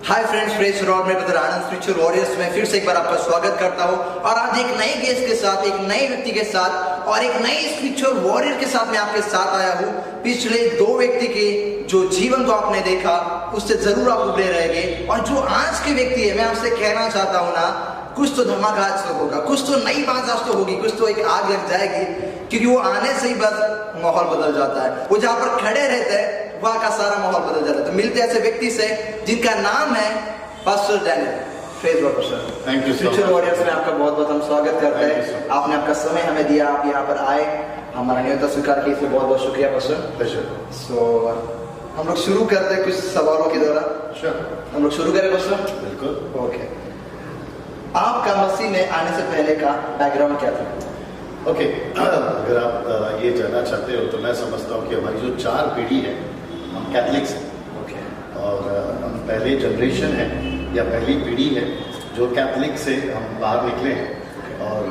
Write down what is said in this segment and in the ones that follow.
Hi friends, praise Lord में brother आनंद spiritual warriors में फिर से एक बार आपका स्वागत करता हूं और आज एक नए गेस्ट के साथ, एक नए व्यक्ति के साथ और एक नए स्पिरिचुअल वॉरियर के साथ मैं आपके साथ आया हूं। पिछले दो व्यक्ति के जो जीवन को आपने देखा उससे जरूर आप उभरे रहेंगे और जो आज के व्यक्ति है मैं आपसे कहना चाहता हूं ना, कुछ तो धमाका आज तो होगा, कुछ तो नई बात आज तो होगी, कुछ तो एक आग लग जाएगी, क्योंकि वो आने से ही बस माहौल बदल जाता है। वो जहां पर खड़े रहते हैं वहां का सारा माहौल बदल जाता है। तो मिलते हैं ऐसे व्यक्ति से जिनका नाम है pastor Daniel. Praise Lord pastor. Thank you. Spiritual warriors में आपका बहुत बहुत हम स्वागत करते हैं। आपने आपका समय हमें दिया, आप यहाँ पर आए, हमारा न्योता स्वीकार किया, इसलिए बहुत बहुत शुक्रिया पास्टर। सो हम लोग शुरू करते हैं कुछ सवालों के द्वारा। हम लोग शुरू करें पास्टर? बिल्कुल। ओके, आपका मसीह में आने से पहले का बैकग्राउंड क्या था? ओके, अगर आप ये जानना चाहते हो तो मैं समझता हूँ कि हमारी जो 4 पीढ़ी है हम कैथलिक्स हैं। ओके। और हम पहले जनरेशन है या पहली पीढ़ी है जो कैथलिक से हम बाहर निकले हैं। और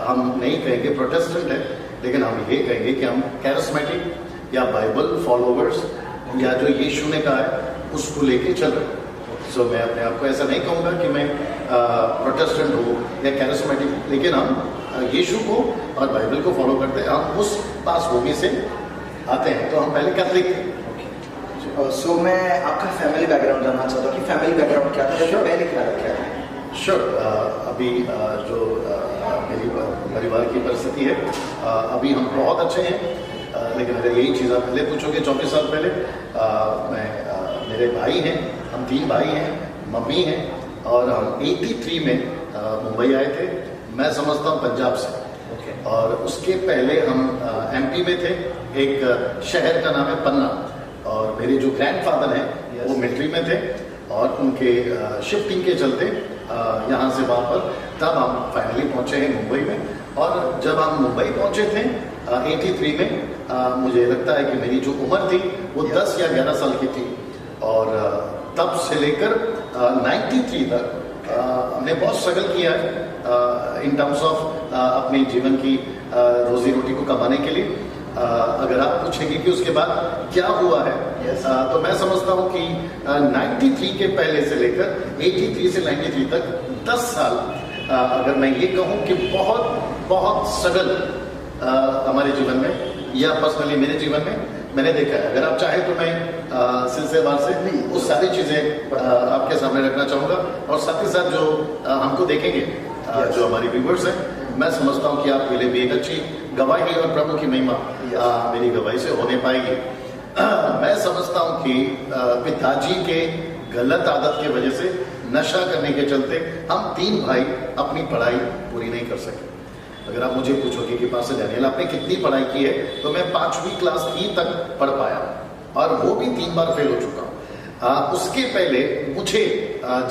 हम नहीं कहेंगे प्रोटेस्टेंट है, लेकिन हम ये कहेंगे कि हम कैरिस्मेटिक या बाइबल फॉलोवर्स या जो यीशु ने कहा है उसको लेके चल रहे हैं। सो मैं अपने आप को ऐसा नहीं कहूँगा कि मैं प्रोटेस्टेंट हूँ या कैरिस्मेटिक, लेकिन हम यीशु को और बाइबल को फॉलो करते हैं। हम उस पासभूमि से आते हैं, तो हम पहले कैथलिक थे। सो मैं आपका फैमिली बैकग्राउंड जानना चाहता हूँ कि फैमिली बैकग्राउंड क्या था, पहले क्या था? श्योर। अभी जो मेरी परिवार की परिस्थिति है, अभी हम बहुत अच्छे हैं, लेकिन अगर यही चीज़ आप पहले पूछोगे 24 साल पहले, मेरे भाई हैं, हम 3 भाई हैं, मम्मी हैं, और हम 83 में मुंबई आए थे। मैं समझता हूँ पंजाब से। और उसके पहले हम एमपी में थे, एक शहर का नाम है पन्ना, और मेरे जो ग्रैंडफादर हैं वो मिलिट्री में थे, और उनके शिफ्टिंग के चलते यहाँ से वहाँ पर तब हम फाइनली पहुँचे हैं मुंबई में। और जब हम मुंबई पहुँचे थे 83 में, मुझे लगता है कि मेरी जो उम्र थी वो 10 या 11 साल की थी। और तब से लेकर 93 तक हमने बहुत स्ट्रगल किया है इन टर्म्स ऑफ अपने जीवन की रोजी रोटी को कमाने के लिए। अगर आप पूछेंगे कि उसके बाद क्या हुआ है, तो मैं समझता हूँ कि 93 के पहले से लेकर 83 से 93 तक 10 साल, अगर मैं ये कहूँ कि बहुत स्ट्रगल हमारे जीवन में या पर्सनली मेरे जीवन में मैंने देखा है। अगर आप चाहे तो मैं सिलसिलेवार से वो सारी चीज़ें आपके सामने रखना चाहूँगा, और साथ ही साथ जो हमको देखेंगे, जो हमारी व्यूवर्स हैं, मैं समझता हूँ कि आपके लिए भी एक अच्छी गवाही और प्रभु की महिमा मेरी गवाही से होने पाएगी। मैं समझता हूँ कि पिताजी के गलत आदत की वजह से, नशा करने के चलते, हम 3 भाई अपनी पढ़ाई पूरी नहीं कर सके। अगर आप मुझे पूछोगे कि पास्टर डैनियल आपने कितनी पढ़ाई की है, तो मैं 5वीं क्लास ही तक पढ़ पाया, और वो भी 3 बार फेल हो चुका हूँ। उसके पहले मुझे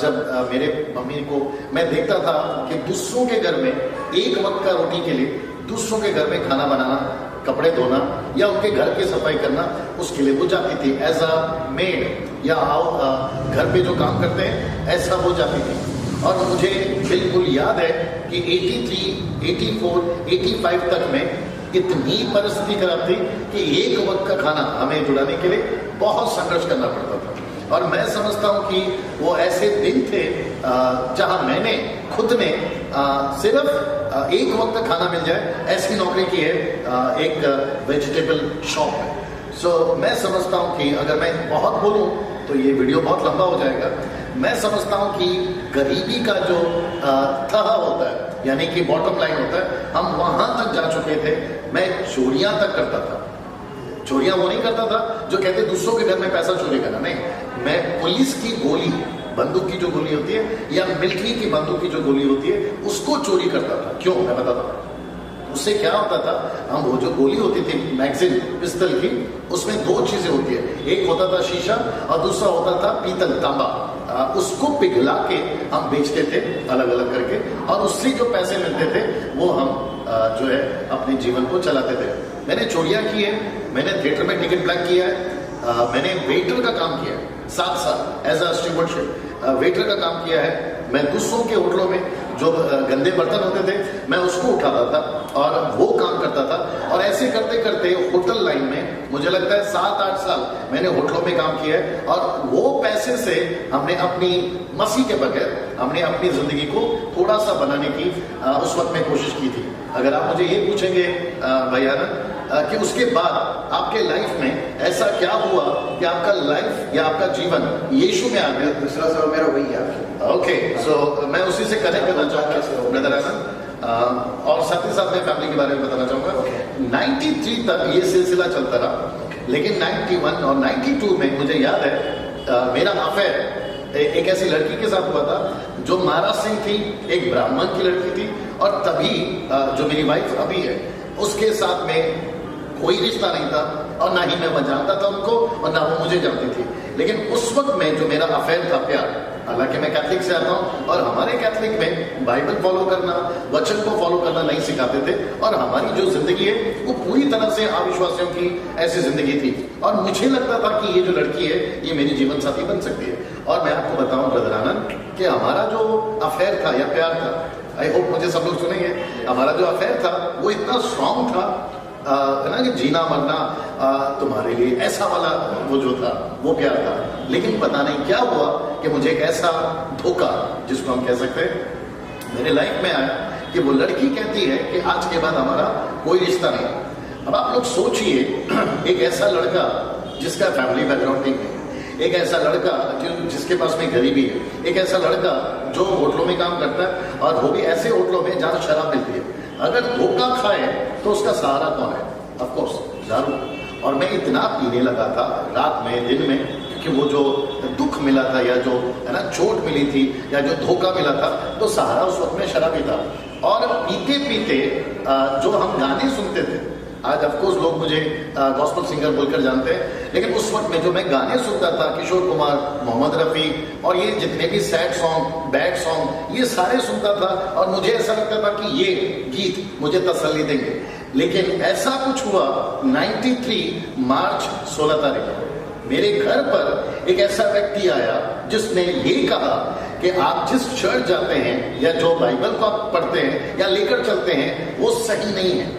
जब मेरे मम्मी को मैं देखता था कि दूसरों के घर में एक वक्त का रोटी के लिए दूसरों के घर में खाना बनाना, कपड़े धोना या उनके घर की सफाई करना, उसके लिए वो जाती थी एज अ मेड, या घर पे जो काम करते हैं ऐसा वो जाती थी। और मुझे बिल्कुल याद है कि 83, 84, 85 तक में इतनी परिस्थिति खराब थी कि एक वक्त का खाना हमें जुटाने के लिए बहुत संघर्ष करना पड़ता था। और मैं समझता हूँ कि वो ऐसे दिन थे जहाँ मैंने खुद ने सिर्फ एक वक्त खाना मिल जाए ऐसी नौकरी की है, एक वेजिटेबल शॉप में। सो मैं समझता हूँ कि अगर मैं बहुत बोलूँ तो ये वीडियो बहुत लंबा हो जाएगा। मैं समझता हूँ कि गरीबी का जो तह होता है, यानी कि बॉटम लाइन होता है, हम वहाँ तक जा चुके थे। मैं चोरियाँ तक करता था। चोरियाँ वो नहीं करता था जो कहते दूसरों के घर में पैसा चोरी करना, नहीं। मैं पुलिस की गोली, बंदूक की जो गोली होती है, या मिलिट्री की बंदूक की जो गोली होती है, उसको चोरी करता था। क्यों? मैं बताता हूँ। उससे क्या होता था, हम वो जो गोली होती थी मैगजीन पिस्तल की, उसमें 2 चीजें होती है, एक होता था शीशा और दूसरा होता था पीतल, तांबा। उसको पिघला के हम बेचते थे अलग अलग करके, और उससे जो पैसे मिलते थे वो हम जो है अपने जीवन को चलाते थे। मैंने चोरियां की है, मैंने थिएटर में टिकट ब्लैक किया है, मैंने वेटर का काम किया है 7 साल एज अ स्टीवर्डशिप, वेटर का काम किया है। मैं दूसरों के होटलों में जो गंदे बर्तन होते थे मैं उसको उठाता था और वो काम करता था। और ऐसे करते करते होटल लाइन में मुझे लगता है 7-8 साल मैंने होटलों में काम किया है, और वो पैसे से हमने अपनी मसीह के बगैर हमने अपनी जिंदगी को थोड़ा सा बनाने की उस वक्त में कोशिश की थी। अगर आप मुझे ये पूछेंगे भाई आनंद कि उसके बाद आपके लाइफ में ऐसा क्या हुआ कि आपका लाइफ या आपका जीवन यीशु में आ गया, दूसरा सवाल मेरा वही है। ओके, सो मैं उसी से कनेक्ट करना चाहूंगा ब्रदर आनंद, और साथ ही साथ मैं फैमिली के बारे में बताना चाहूंगा। 93 तक ये सिलसिला चलता रहा, लेकिन 91 और 92 में मुझे याद है मेरा अफेयर एक ऐसी लड़की के साथ हुआ था जो महाराज सिंह थी, एक ब्राह्मण की लड़की थी, और तभी जो मेरी वाइफ अभी है उसके साथ में कोई रिश्ता नहीं था, और ना ही मैं जानता था उनको और ना वो मुझे जानती थी। लेकिन उस वक्त में जो मेरा अफेयर था प्यार, हालांकि मैं कैथलिक से आता हूँ और हमारे कैथलिक में बाइबल फॉलो करना, वचन को फॉलो करना नहीं सिखाते थे, और हमारी जो जिंदगी है वो पूरी तरह से अविश्वासियों की ऐसी जिंदगी थी, और मुझे लगता था कि ये जो लड़की है ये मेरी जीवन साथी बन सकती है। और मैं आपको बताऊं ब्रदर आनंद कि हमारा जो अफेयर था या प्यार था, आई होप मुझे सब लोग सुनेंगे, हमारा जो अफेयर था वो इतना स्ट्रांग था ना कि जीना मरना तुम्हारे लिए, ऐसा वाला वो जो था वो प्यार था। लेकिन पता नहीं क्या हुआ कि मुझे एक ऐसा धोखा, जिसको हम कह सकते हैं, मेरे लाइफ में आया कि वो लड़की कहती है कि आज के बाद हमारा कोई रिश्ता नहीं। अब आप लोग सोचिए, एक ऐसा लड़का जिसका फैमिली बैकग्राउंड नहीं है, एक ऐसा लड़का जिसके पास में गरीबी है, एक ऐसा लड़का जो होटलों में काम करता है, और वो भी ऐसे होटलों में जहाँ शराब मिलती है। अगर धोखा खाए तो उसका सहारा कौन है? ऑफ कोर्स दारू। और मैं इतना पीने लगा था रात में दिन में, क्योंकि वो जो दुख मिला था या जो है ना चोट मिली थी या जो धोखा मिला था, तो सहारा उस वक्त में शराबी था। और पीते पीते जो हम गाने सुनते थे, आज ऑफकोर्स लोग मुझे गॉस्पेल सिंगर बोलकर जानते हैं, लेकिन उस वक्त में जो मैं गाने सुनता था, किशोर कुमार, मोहम्मद रफी, और ये जितने भी सैड सॉन्ग, बैड सॉन्ग, ये सारे सुनता था, और मुझे ऐसा लगता था कि ये गीत मुझे तसल्ली देंगे। लेकिन ऐसा कुछ हुआ 93 मार्च 16 तारीख को मेरे घर पर एक ऐसा व्यक्ति आया जिसने ये कहा कि आप जिस चर्च जाते हैं या जो बाइबल को आप पढ़ते हैं या लेकर चलते हैं वो सही नहीं है।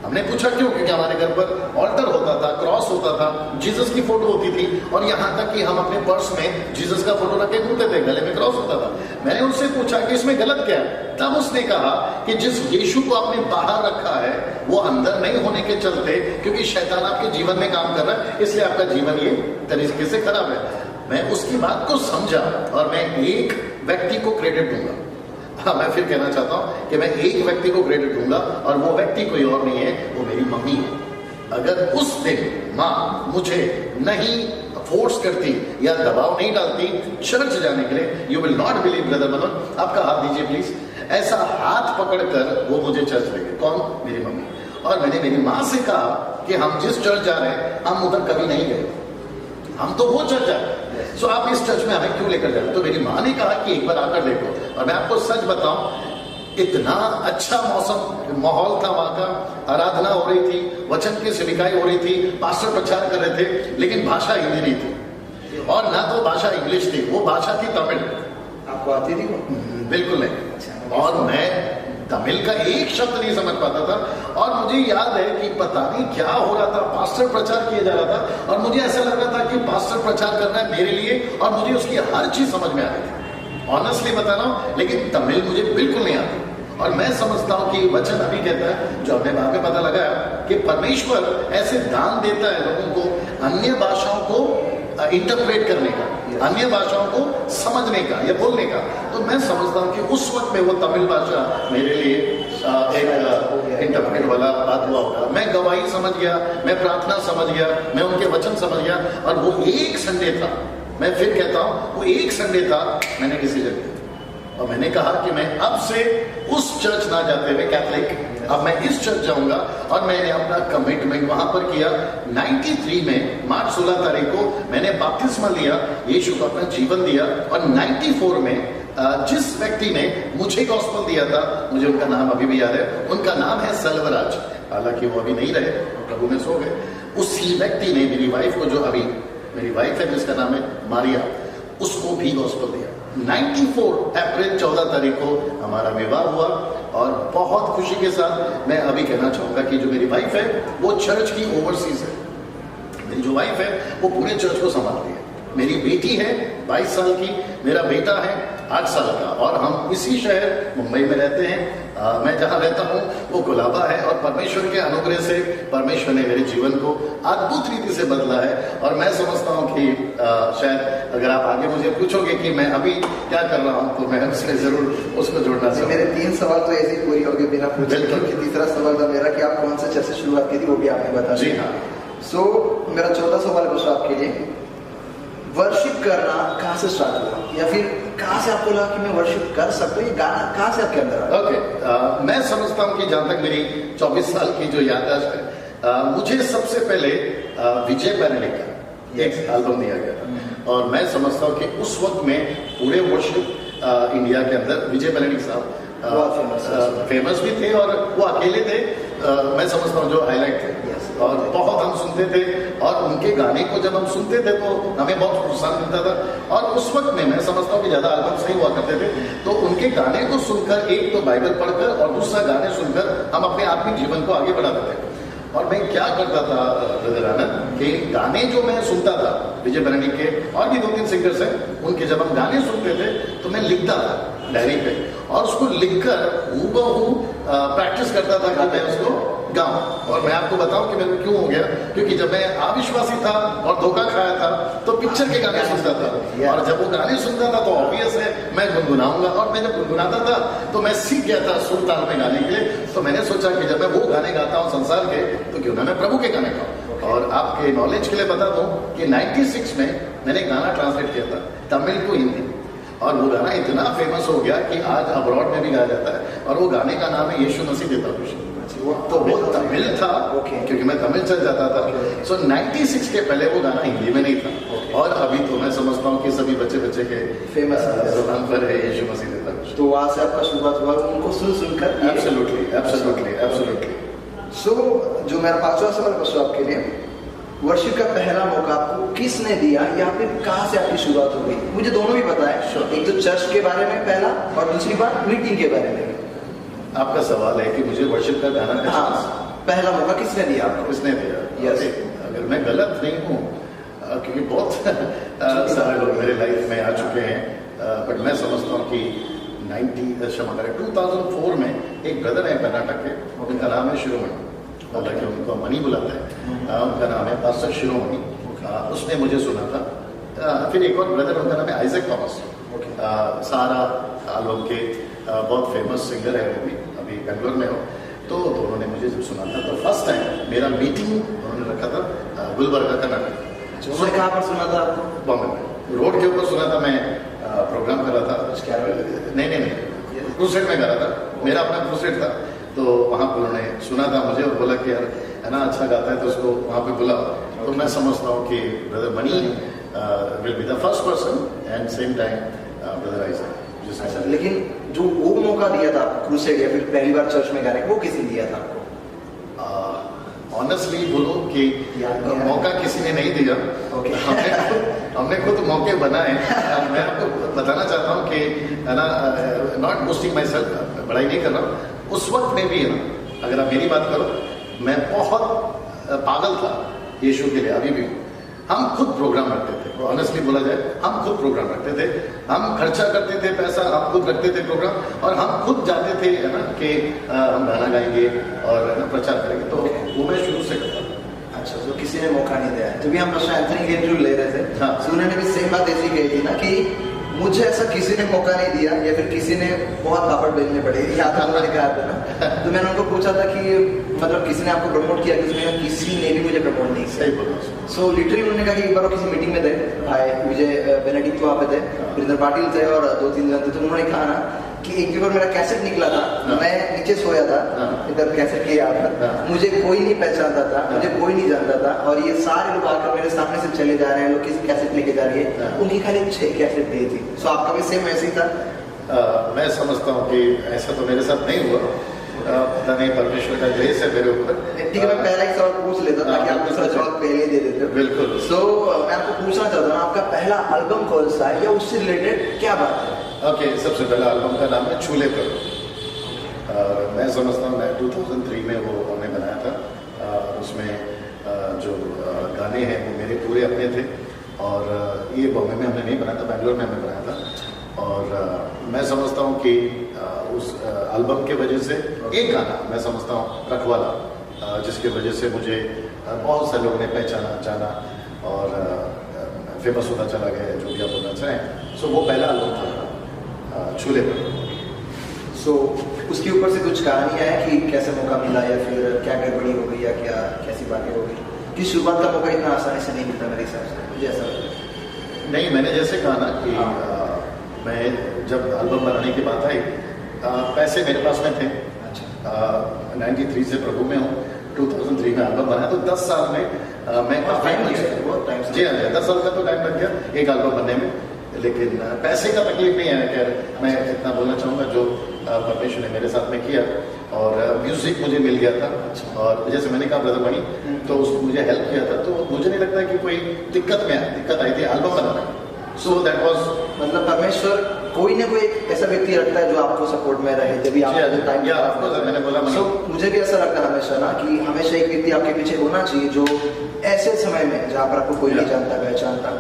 हमने पूछा क्यों? क्योंकि हमारे घर पर ऑल्टर होता था, क्रॉस होता था, जीसस की फोटो होती थी, और यहाँ तक कि हम अपने पर्स में जीसस का फोटो रख के घूमते थे, गले में क्रॉस होता था। मैंने उनसे पूछा कि इसमें गलत क्या है? तब उसने कहा कि जिस यीशु को आपने बाहर रखा है वो अंदर नहीं होने के चलते, क्योंकि शैतान आपके जीवन में काम कर रहा है, इसलिए आपका जीवन ये तरीके से खराब है। मैं उसकी बात को समझा, और मैं एक व्यक्ति को क्रेडिट दूंगा। हाँ, मैं फिर कहना चाहता हूं कि मैं एक व्यक्ति को क्रेडिट दूंगा, और वो व्यक्ति कोई और नहीं है, वो मेरी मम्मी है। अगर उस दिन माँ मुझे नहीं फोर्स करती या दबाव नहीं डालती चर्च जाने के लिए, you will not believe brother Manoj, आपका हाथ दीजिए प्लीज, ऐसा हाथ पकड़कर वो मुझे चर्च ले गए। कौन? मेरी मम्मी। और मैंने मेरी माँ से कहा कि हम जिस चर्च जा रहे हैं हम उधर कभी नहीं गए, हम तो वो चर्च जा रहे हैं, सो आप इस चर्च में हमें क्यों लेकर जा रहे? तो मेरी माँ ने कहा कि एक बार आकर देखो। और मैं आपको सच बताऊं, इतना अच्छा माहौल था वहां का, आराधना हो रही थी, वचन की सेविकाएं हो रही थी, पास्टर प्रचार कर रहे थे, लेकिन भाषा हिंदी नहीं थी, और ना तो भाषा इंग्लिश थी, वो भाषा थी तमिल। आपको आती थी वो? बिल्कुल नहीं। और मैं तमिल का एक शब्द नहीं समझ पाता था, और मुझे याद है कि पता नहीं क्या हो रहा था, पास्टर प्रचार किया जा रहा था, और मुझे ऐसा लग रहा था कि पास्टर प्रचार कर रहा है मेरे लिए, और मुझे उसकी हर चीज समझ में आ रही थी, ऑनेस्टली बता रहा हूं। लेकिन तमिल मुझे बिल्कुल नहीं आती, और मैं समझता हूं कि वचन अभी कहता है, जो हमें बाद में पता लगा कि परमेश्वर ऐसे दान देता है लोगों को अन्य भाषाओं को इंटरप्रेट करने का, अन्य भाषाओं को समझने का या बोलने का। तो मैं समझता हूँ कि उस वक्त में वो तमिल भाषा मेरे लिए एक इंटरप्रेट वाला बात हुआ होगा। मैं गवाही समझ गया, मैं प्रार्थना समझ गया, मैं उनके वचन समझ गया, और वो एक संडे था, मैं फिर कहता हूँ वो एक संडे था, मैंने डिसीजन लिया, और मैंने कहा कि मैं अब से उस चर्च ना जाते हुए कैथलिक, अब मैं इस चर्च जाऊंगा, और मैंने अपना कमिटमेंट वहां पर किया। 93 में मार्च 16 तारीख को मैंने बपतिस्मा लिया, यीशु को अपना जीवन दिया, और 94 में जिस व्यक्ति ने मुझे गॉस्पेल दिया था, मुझे उनका नाम अभी भी याद है, उनका नाम है सल्वराज, हालांकि वो अभी नहीं रहे, प्रभु में सो गए। उसी व्यक्ति ने मेरी वाइफ को, जो अभी मेरी वाइफ है जिसका नाम है मारिया, उसको भी गॉस्पेल दिया। 94 अप्रैल 14 तारीख को हमारा विवाह हुआ, और बहुत खुशी के साथ मैं अभी कहना चाहूँगा कि जो मेरी वाइफ है वो चर्च की ओवरसीज है। मेरी जो वाइफ है वो पूरे चर्च को संभालती है। मेरी बेटी है 22 साल की, मेरा बेटा है 8 साल का, और हम इसी शहर मुंबई में रहते हैं। मैं जहाँ रहता हूँ वो गुलाबा है, और परमेश्वर के अनुग्रह से परमेश्वर ने मेरे जीवन को अद्भुत रीति से बदला है। और मैं समझता हूँ कि शायद अगर आप आगे मुझे पूछोगे कि मैं अभी क्या कर रहा हूँ तो मैं उसमें जरूर उसको जोड़ना चाहूँगा। मेरे 3 सवाल तो ऐसे ही पूरी हो गए बिना पूछे, क्योंकि तीसरा सवाल था मेरा कि आप कौन से चर्च से शुरुआत की थी वो भी आपने बता जी दिया। हाँ। सो मेरा चौथा सवाल बच्चों आपके लिए, वर्शिप करना कहाँ से स्टार्ट हुआ, या फिर कहाँ से आपको लगा कि मैं वर्शिप कर सकता हूँ, ये गाना कहाँ से आपके अंदर आया? ओके, मैं समझता हूँ कि जहाँ तक मेरी 24 साल की जो याददाश्त है, मुझे सबसे पहले विजय बेनेडिक्ट का एक एल्बम दिया गया था, और मैं समझता हूँ कि उस वक्त में पूरे वर्शिप इंडिया के अंदर विजय बेनेडिक्ट साहब फेमस भी थे, और वो अकेले थे मैं समझता हूँ जो हाईलाइट थे, और बहुत हम सुनते थे, और उनके गाने को जब हम सुनते थे तो हमें बहुत प्रोत्साहन मिलता था। और उस वक्त में मैं समझता हूँ कि ज़्यादा एल्बम्स नहीं हुआ करते थे, तो उनके गाने को सुनकर, एक तो बाइबल पढ़कर और दूसरा गाने सुनकर हम अपने आत्मिक जीवन को आगे बढ़ाते थे। और मैं क्या करता था ब्रदर आनंद, कि गाने जो मैं सुनता था विजय बेनेडिक्ट के, और भी 2-3 सिंगर्स हैं उनके, जब हम गाने सुनते थे तो मैं लिखता था डायरी पे, और उसको लिखकर हूबहू प्रैक्टिस करता था कि मैं उसको गाऊं। और मैं आपको बताऊं कि मेरे को क्यों हो गया, क्योंकि जब मैं अविश्वासी था और धोखा खाया था तो पिक्चर के गाने सुनता था, और जब वो गाने सुनता था तो ऑब्वियस है मैं गुनगुनाऊंगा, और मैं जब गुनगुनाता था तो मैं सीख गया था सुर ताल में गाने के लिए। तो मैंने सोचा कि जब मैं वो गाने गाता हूँ संसार के, तो क्यों ना मैं प्रभु के गाने गाऊं। और आपके नॉलेज के लिए बता दूं कि 96 में मैंने गाना ट्रांसलेट किया था तमिल टू हिंदी, और वो गाना इतना फेमस हो गया कि आज अब्रॉड में भी गाया जाता है, और वो गाने का नाम है यीशु मसीह देता खुशी। तो वो तमिल था, क्योंकि मैं तमिल चल जाता था। सो 96 के पहले वो गाना हिंदी में नहीं था, और अभी तो मैं समझता हूँ कि सभी बच्चे के फेमस जुबान पर है यीशु मसीह देता खुशी। तो वहाँ से आपका शुरुआत हुआ उनको सुनकर? Absolutely absolutely absolutely. सो जो मेरा 5वां सवाल बच्चों आपके लिए, वर्शिप का पहला मौका आपको किसने दिया, या फिर कहाँ से आपकी शुरुआत हो गई? मुझे दोनों भी पता है, एक तो चर्च के बारे में पहला, और दूसरी बात मीटिंग के बारे में। आपका सवाल है कि मुझे वर्शिप का गाना का चांस पहला मौका किसने दिया आपको? किसने दिया? यस। अगर मैं गलत नहीं हूँ, क्योंकि बहुत सारे लोग मेरे लाइफ में आ चुके हैं, बट मैं समझता हूँ कि 2004 में एक ब्रदर है कर्नाटक के, उनका नाम है शिरोमणि, हालांकि उनको मनी बुलाता है, उनका नाम है पास्टर शिरोमणि। उसने मुझे सुना था। फिर एक और ब्रदर, उनका नाम है आइजक थॉमस, सारा एल्बम के बहुत फेमस सिंगर है, वो भी अभी बेंगलोर में हो। तो दोनों ने मुझे जब सुना था तो फर्स्ट टाइम मेरा मीटिंग उन्होंने रखा था गुलबर्गा कर्नाटक। उन्होंने कहाँ पर सुना था आपको? बॉम्बे में, रोड के ऊपर सुना था। मैं प्रोग्राम कर रहा था, नहीं क्रूसेड में कर रहा था, मेरा अपना क्रूसेड था। तो वहाँ पर उन्होंने सुना था मुझे और बोला कि यार है ना अच्छा गाता है, तो उसको वहाँ पे बुलाओ। तो मैं समझता हूँ कि brother money will be the first person, and same time brother Isaac. लेकिन जो वो मौका दिया था क्रूसेड या फिर पहली बार चर्च में गाने, वो किसने दिया था आपको? ऑनेस्टली बोलो कि मौका किसी ने नहीं दिया। हमने खुद मौके बनाए। मैं आपको बताना चाहता हूँ कि है ना, नॉट बोस्टिंग माई सेल्फ, बड़ाई नहीं कर रहा। उस वक्त में भी है ना, अगर आप मेरी बात करो, मैं बहुत पागल था यीशु के लिए। अभी भी हम खुद प्रोग्राम रखते थे, ऑनेस्टली बोला जाए, हम खुद प्रोग्राम रखते थे। हम खर्चा करते थे पैसा, हम खुद रखते थे प्रोग्राम, और हम खुद जाते थे है ना कि हम गाना गाएंगे और है ना प्रचार करेंगे। तो वो मैं शुरू से करता था। अच्छा, तो किसी ने मौका नहीं दिया। जब भी हम प्रश्न एंथनी के इंटरव्यू ले रहे थे, हाँ, उन्होंने भी सेम बात ऐसी कही थी ना कि मुझे ऐसा किसी ने मौका नहीं दिया, या फिर किसी ने बहुत पापड़ बेचने पड़े, याद उन्होंने कहा था ना। तो मैंने उनको पूछा था कि मतलब किसी ने आपको प्रमोट किया? किसी ने भी मुझे प्रमोट नहीं किया। सही बोला। सो लिटरली उन्होंने कहा कि एक बार वो किसी मीटिंग में थे, भाई विजय बेनेडिक्ट वहाँ पे थे, वीरेंद्र पाटिल थे, और 2-3 जन थे। तो उन्होंने कहा ना कि एक बार मेरा कैसेट निकला था, मैं नीचे सोया था, इधर कैसेट के याद था, मुझे कोई नहीं पहचानता था, मुझे कोई नहीं जानता था, और ये सारे लोग आकर मेरे सामने से चले जा रहे हैं, लोग किसी कैसेट लेके जा रही है, उनकी खाली 6 कैसेट दी थी। सो आपका भी सेम ऐसे ही था? मैं समझता हूँ कि ऐसा तो मेरे साथ नहीं हुआ, पता नहीं परमेश्वर का ग्रेस है मेरे ऊपर। ठीक है, मैं पहला ही सवाल पूछ लेता था कि आप दूसरा जवाब पहले दे देते हो। बिल्कुल। सो मैं आपको पूछना चाहता हूँ, आपका पहला एल्बम कौन सा है, या उससे रिलेटेड क्या बात है? ओके, सबसे पहला एल्बम का नाम है छूले पर। मैं समझता हूँ 2003 में वो हमने बनाया था। उसमें जो गाने हैं वो मेरे पूरे अपने थे और ये बॉम्बे में हमने नहीं बनाया था, बेंगलोर में हमने बनाया था। और मैं समझता हूँ कि उस एल्बम के वजह से एक गाना मैं समझता हूँ रखवाला, जिसके वजह से मुझे बहुत से लोगों ने पहचाना जाना और फेमस होता चला गया, जो भी आप बोलना चाहें। सो वो पहला एल्बम था चूल्हे पर। सो उसके ऊपर से कुछ कहानियाँ हैं कि कैसे मौका मिला या फिर क्या गड़बड़ी हो गई या क्या कैसी बातें हो गई कि शुरुआत का मौका इतना आसानी से नहीं मिलता मेरे हिसाब से, मुझे ऐसा लगता है। नहीं, मैंने जैसे कहा ना कि मैं जब एल्बम बनाने की बात आई, पैसे मेरे पास में थे। अच्छा। 93 से प्रभु में हूँ, 2003 में एल्बम बनाया, तो 10 साल में मैं काफी टाइम लग गया, बहुत टाइम जी हाँ, 10 साल का तो टाइम लग गया एक एल्बम बनने में। लेकिन पैसे का तकलीफ नहीं है। खैर मैं इतना बोलना चाहूँगा जो परमेश्वर ने मेरे साथ में किया, और म्यूजिक मुझे मिल गया था। और जैसे मैंने कहा ब्रदर मणि, तो उसको मुझे हेल्प किया था, तो मुझे नहीं लगता कि कोई दिक्कत आई थी एल्बम बनाने में। सो दैट वाज, मतलब परमेश्वर कोई ना कोई ऐसा व्यक्ति रखता है जो आपको सपोर्ट में रहे जब भी आप टाइम। मैंने बोला मुझे भी ऐसा लगता है हमेशा ना कि हमेशा एक व्यक्ति आपके पीछे होना चाहिए जो ऐसे समय में जहाँ पर आपको कोई नहीं जानता पहचानता।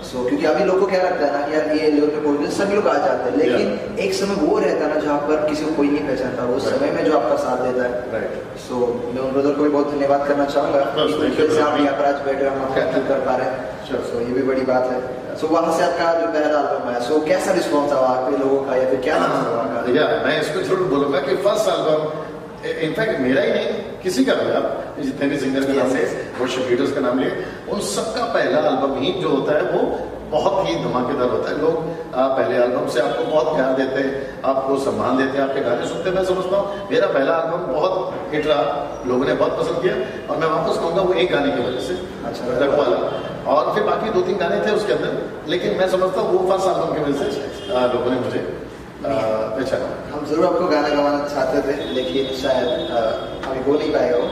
सो क्योंकि अभी लोगों को क्या लगता है ना कि यार ये लोग पे बोलते सभी लोग आ जाते हैं, लेकिन एक समय वो रहता है ना जहाँ पर किसी को कोई नहीं पहचानता, उस समय में जो आपका साथ देता है। सो मैं उन ब्रदर को भी बहुत धन्यवाद करना चाहूँगा आप यहाँ पर आज बैठे हम आपका कर पा रहे हैं। सो ये भी बड़ी बात है। सो वहाँ से आपका जो पहला एल्बम है, सो कैसा रिस्पॉन्स आया आपके लोगों का या फिर क्या? मैं इसको जरूर बोलूँगा कि फर्स्ट एल्बम इनफैक्ट मेरा ही नहीं, किसी का भी, आप जितने भी सिंगर का नाम लिए, वर्शिप लीडर्स का नाम लिए, उन सबका पहला एल्बम ही जो होता है वो बहुत ही धमाकेदार होता है। लोग पहले एल्बम से आपको बहुत प्यार देते हैं, आपको सम्मान देते हैं, आपके गाने सुनते हैं। मैं समझता हूँ मेरा पहला एल्बम बहुत हिट रहा, लोगों ने बहुत पसंद किया, और मैं वापस कहूँगा वो एक गाने की वजह से, अच्छा रखवाला, और फिर बाकी 2-3 गाने थे उसके अंदर, लेकिन मैं समझता हूँ वो फर्स्ट एल्बम की वजह से लोगों ने मुझे पहचाना। हम जरूर आपको गाना गवाना चाहते थे, लेकिन शायद अभी हो नहीं पाएगा वो।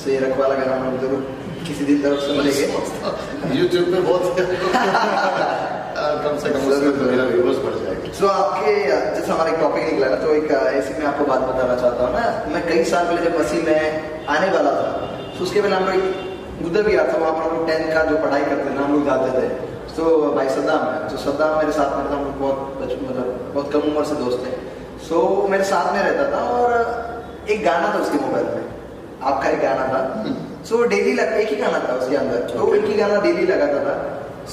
सो ये रखवाला गाना हम जरूर किसी दिन तक सुन लेंगे। यूट्यूब पे बहुत कम से कम मेरा व्यूअर्स बढ़ जाएगा। सो आपके जैसे हमारा एक टॉपिक निकला ना, तो एक ऐसी मैं आपको बात बताना चाहता हूँ ना। मैं कई साल पहले जब मसीह में आने वाला था, तो उसके पहले हम लोग उधर भी आता, वहाँ पर हम लोग 10th का जो पढ़ाई करते थे हम लोग जाते थे। तो भाई सद्दाम है, तो सद्दाम मेरे साथ में था, हम लोग बहुत कम उम्र से दोस्त थे। सो मेरे साथ में रहता था, और एक गाना था उसके मोबाइल में, आपका एक गाना था। सो डेली एक ही गाना था उसके अंदर, तो एक ही गाना डेली लगाता था।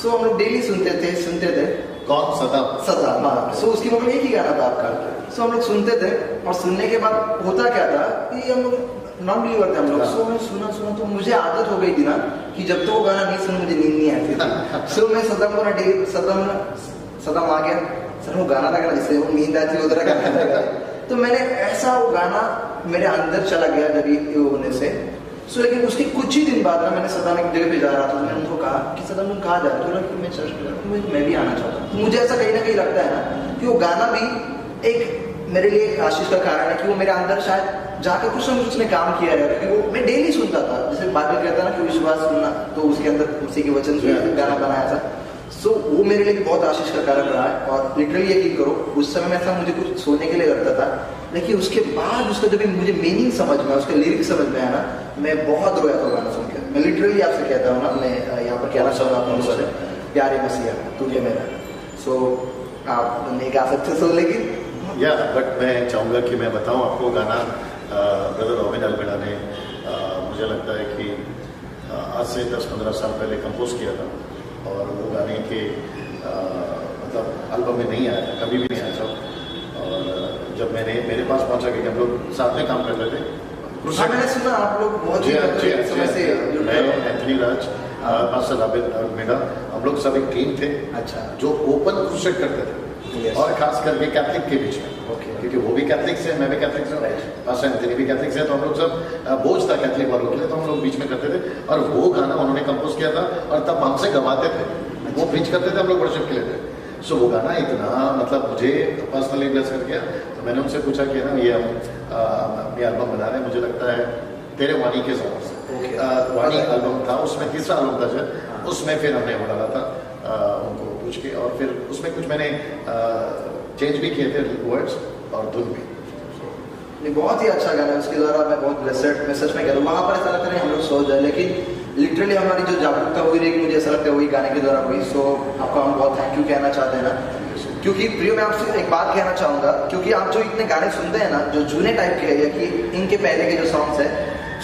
सो हम लोग डेली सुनते थे। कौन? सद्दाम, हाँ। सो उसकी मोबाइल एक ही गाना था आपका। सो हम लोग सुनते थे, और सुनने के बाद होता क्या था कि हम लोग नॉन बिलीवर थे हम लोग। सो मैं सुना तो मुझे आदत हो गई थी ना कि जब तक वो गाना नहीं सुना मुझे नींद नहीं आती थी। सो मैं सद्दाम को ना डेली सद्दाम आ गया, सर वो गाना लगा जिससे वो नींद आती है, उधर गाना लगा। तो मैंने ऐसा वो गाना मेरे अंदर चला गया जब ये होने से। सो लेकिन उसके कुछ ही दिन बाद ना मैंने सद्दाम एक जगह पे जा रहा था, मैंने उनको कहा कि सद्दाम तुम कहाँ जा रहे हो? तो कि मैं चर्च में जा रहा हूँ, मैं भी आना चाहता हूँ। तो मुझे ऐसा कहीं ना कहीं लगता है ना कि वो गाना भी एक मेरे लिए एक आशीष का कारण है कि वो मेरे अंदर शायद जाकर कुछ ना कुछ उसने काम किया है। क्योंकि वो मैं डेली सुनता था, जैसे बाइबल कहता है ना कि विश्वास सुनना, तो उसके अंदर उसी के वचन से गाना बनाया था। सो वो मेरे लिए बहुत आशीष का कारण रहा है। और लिटरली यकीन करो, उस समय में ऐसा मुझे कुछ सोने के लिए लगता था, लेकिन उसके बाद उसका जब मुझे मीनिंग समझ में, उसके लिरिक्स समझ में आया ना, मैं बहुत रोया था गाना सुन के। मैं लिटरली आपसे कहता हूँ ना, मैं यहाँ पर कहना चाहूँगा आप लोगों से, प्यारे मसीहा तुझे मेरा। सो आप नहीं गा सकते सो, लेकिन बट मैं चाहूँगा कि मैं बताऊँ आपको गाना ब्रदर रॉबिन अल्मेडा ने मुझे लगता है कि आज से 10-15 साल पहले कंपोज किया था, और वो गाने के मतलब एल्बम में नहीं आया था, कभी भी नहीं आया था। और जब मेरे पास पहुंचा कि हम लोग साथ में काम करते थे, मैंने सुना आप लोग बहुत समय से, मैं एंथनी राज, मास्टर रॉबिन अल्मेडा, हम लोग सब एक टीम थे। अच्छा। जो ओपन क्रूसेड करते थे, और खास करके कैथलिक के बीच में, क्योंकि वो भी कैथलिक से, मैं भी कैथलिक से, पास्टर एंथनी भी कैथलिक से, तो हम लोग सब बोझ था कैथलिक वालों के लिए, तो हम लोग बीच में करते थे। और वो गाना उन्होंने कंपोज किया था, और तब हमसे गवाते थे, वो पिच करते थे, हम लोग वर्शिप के लिए थे। सो वो गाना इतना मतलब मुझे पर्सनली ब्लेस कर गया। तो मैंने उनसे पूछा कि ना ये हम अपनी एल्बम बना रहे हैं, मुझे लगता है तेरे वाणी के हिसाब से। वाणी एल्बम था, उसमें तीसरा एल्बम था जो, उसमें फिर हमने वो डाला था उनको पूछ के, और फिर उसमें कुछ मैंने चेंज भी किए थे वर्ड्स और धुन भी। नहीं, बहुत ही अच्छा गाना है, उसके द्वारा मैं बहुत ब्लेस्ड, मैं सच में कह रहा हूँ। वहाँ पर ऐसा लगता है हम लोग सो जाए, लेकिन लिटरली हमारी जो जागरूकता हुई रही, मुझे ऐसा लगता है वही गाने के द्वारा हुई। सो आपका हम बहुत थैंक यू कहना चाहते हैं ना, क्योंकि प्रियो मैं आपसे एक बात कहना चाहूँगा, क्योंकि आप जो इतने गाने सुनते हैं ना, जो जूने टाइप के है या कि इनके पहले के जो सॉन्ग्स है,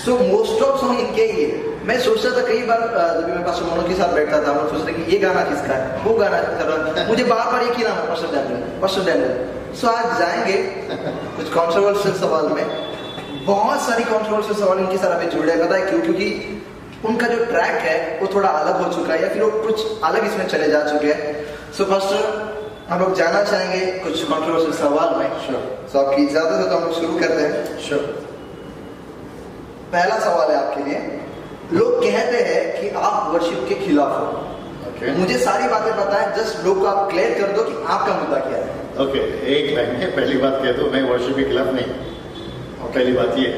सो मोस्ट ऑफ सॉन्ग इनके ही है। मैं सोचता था कई बार जब मैं पास्टर मोनो के साथ बैठता था, मैं सोचता कि ये गाना किसका है, वो गाना कर रहा, मुझे बार बार एक ही नाम है, पास्टर डैनियल। सो आज जाएंगे कुछ कॉन्ट्रोवर्शियल सवाल में, बहुत सारी कॉन्ट्रोवर्शियल सवाल इनके साथ अभी जुड़े हैं। पता है क्यों? क्योंकि उनका जो ट्रैक है वो थोड़ा अलग हो चुका है, या फिर वो कुछ अलग इसमें चले जा चुके हैं। सो फर्स्ट हम लोग जाना चाहेंगे कुछ कॉन्ट्रोवर्शियल सवाल में। सो आपकी इजाजत है तो हम लोग शुरू करते हैं। पहला सवाल है आपके लिए। लोग कहते हैं कि आप वर्शिप के खिलाफ हो। मुझे सारी बातें पता है, जस्ट लोग को आप क्लियर कर दो कि आपका मुद्दा क्या है। ओके, एक लाइन में पहली बात कह दो, मैं वर्शिप के खिलाफ नहीं। पहली बात ये,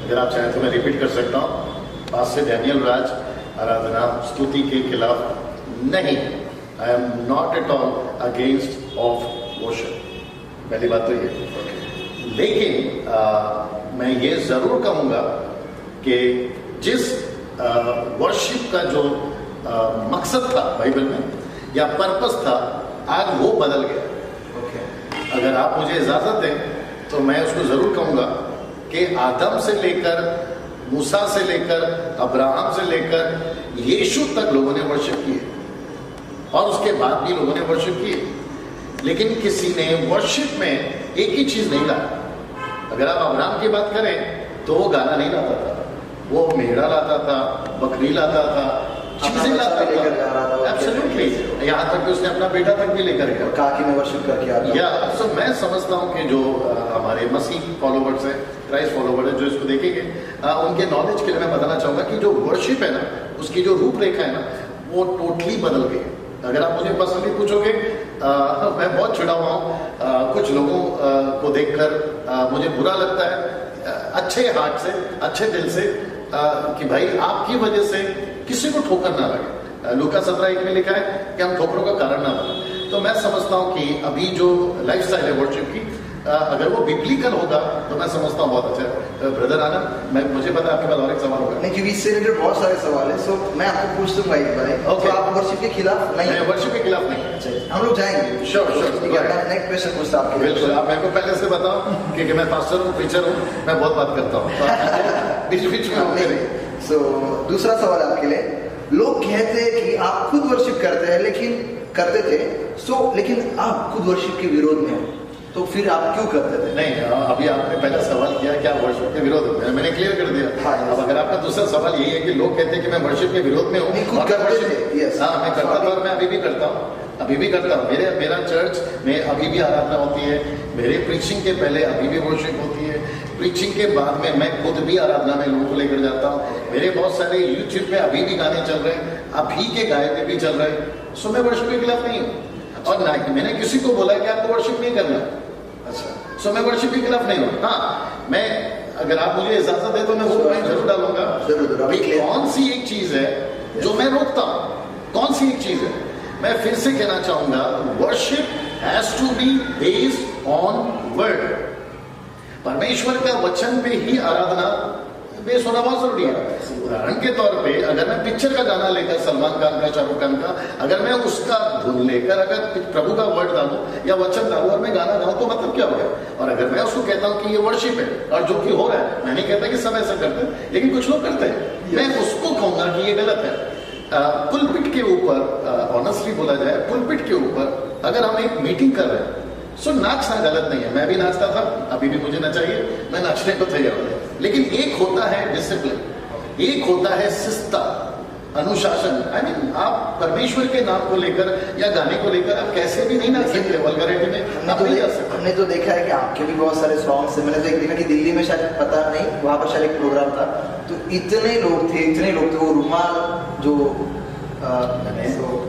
अगर आप चाहें तो मैं रिपीट कर सकता हूँ, पास्टर डैनियल राज आराधना स्तुति के खिलाफ नहीं। I am not at all against of worship. पहली बात तो ये। लेकिन मैं ये जरूर कहूँगा कि जिस वर्शिप का जो मकसद था बाइबल में या पर्पस था, आज वो बदल गया। अगर आप मुझे इजाजत दें तो मैं उसको जरूर कहूँगा कि आदम से लेकर, मूसा से लेकर, अब्राहम से लेकर यीशु तक लोगों ने वर्शिप किए, और उसके बाद भी लोगों ने वर्शिप किए, लेकिन किसी ने वर्शिप में एक ही चीज नहीं लाया। अगर आप अब्राहम की बात करें तो वो गाना नहीं लाता था, वो मेढ़ा लाता था, बकरी लाता था, चीजें लाता था। एब्सोल्युटली, यहाँ तक कि उसने अपना बेटा तक भी लेकर गया, कहा कि मैं वर्शिप करके आता हूं। या सो मैं समझता हूँ कि जो हमारे मसीह फॉलोवर्स हैं, क्राइस्ट फॉलोवर है, जो इसको देखेंगे, उनके नॉलेज के लिए मैं बताना चाहूंगा कि जो वर्शिप है ना, उसकी जो रूपरेखा है ना, वो टोटली बदल गई। अगर आप मुझे पर्सनली पूछोगे, मैं बहुत चिढ़ा हुआ हूँ कुछ लोगों को देखकर। मुझे बुरा लगता है अच्छे हार्ट से, अच्छे दिल से, कि भाई आपकी वजह से किसी को ठोकर ना लगे। लूका 17:1 में लिखा है कि हम ठोकरों का कारण ना बने। तो मैं समझता हूँ कि अभी जो लाइफस्टाइल है वर्शिप की, अगर वो बिब्लिकल होगा तो मैं समझता हूँ बहुत अच्छा है। ब्रदर आनंद, मुझे पता है आपके पास और एक सवाल होगा। नहीं, क्योंकि इससे रिलेटेड बहुत सारे सवाल है, सो मैं आपको पूछ दूंगा एक बार। ओके, आप वर्शिप के खिलाफ नहीं? मैं वर्शिप के खिलाफ नहीं। हम लोग जाएंगे। श्योर। नेक्स्ट क्वेश्चन पूछता आपके लिए। आप मेरे को पहले से बताओ, क्योंकि मैं पास्टर हूँ, प्रीचर हूँ, मैं बहुत बात करता हूँ बीच बीच में। सो दूसरा सवाल आपके लिए। लोग कहते हैं कि आप खुद वर्शिप करते हैं, लेकिन करते थे, लेकिन आप खुद वर्शिप के विरोध में हो, तो फिर आप क्यों करते थे? नहीं, अभी आपने पहला सवाल किया क्या वर्शिप के विरोध में, मैंने क्लियर कर दिया। हाँ, अब अगर आपका दूसरा सवाल यही है कि लोग कहते हैं कि मैं वर्शिप के विरोध में हूँ, खुद करते थे। यस, हाँ, मैं करता था और मैं अभी भी करता हूँ, अभी भी करता हूँ। मेरा चर्च में अभी भी आराधना होती है, मेरे प्रीचिंग के पहले अभी भी वर्शिप होती है, प्रीचिंग के बाद में मैं खुद भी आराधना में लोगों को लेकर जाता हूँ। मेरे बहुत सारे यूट्यूब में अभी भी गाने चल रहे हैं, अभी के गाए पे भी चल रहे हैं। सो मैं वर्शिप के खिलाफ नहीं हूँ, और ना मैंने किसी को बोला कि आपको वर्शिप नहीं करना। अच्छा, सो मैं वर्शिप के खिलाफ नहीं हूँ। हाँ, मैं अगर आप मुझे इजाजत दे तो मैं वो पॉइंट जरूर डालूंगा। कौन सी एक चीज है जो मैं रोकता हूँ, कौन सी एक चीज है? मैं फिर से कहना चाहूंगा, worship has to be based on word. परमेश्वर का वचन पे ही आराधना बेस होना बहुत जरूरी है। उदाहरण के तौर पे अगर मैं पिक्चर का गाना लेकर, सलमान खान का, शाहरुख खान का, अगर मैं उसका धुन लेकर अगर प्रभु का वर्ड डालूं या वचन डालूं और मैं गाना गाऊं, तो मतलब क्या हो गया? और अगर मैं उसको कहता हूं कि ये वर्शिप है, और जो कि हो रहा है, मैं नहीं कहता कि सब ऐसा करते हैं, लेकिन कुछ लोग करते हैं, मैं उसको कहूंगा कि ये गलत है। पुलपिट के ऊपर, ऑनेस्टली बोला जाए, पुलपिट के ऊपर अगर हम एक मीटिंग कर रहे हैं, सो नाचना गलत नहीं है। मैं भी नाचता था, अभी भी मुझे ना चाहिए, मैं नाचने को तैयार हूं। लेकिन एक होता है डिसिप्लिन, एक होता है शिस्ता, अनुशासन। आई मीन, आप परमेश्वर के नाम को लेकर या गाने को लेकर आप कैसे भी नहीं नाच सकते वल्गैरिटी में, आप नहीं जा सकते। हमने तो देखा है कि आपके भी बहुत सारे सॉन्ग्स हैं। मैंने तो एक देखा कि दिल्ली में शायद, पता नहीं, वहां पर शायद एक प्रोग्राम था, तो इतने लोग थे, वो रुमाल जो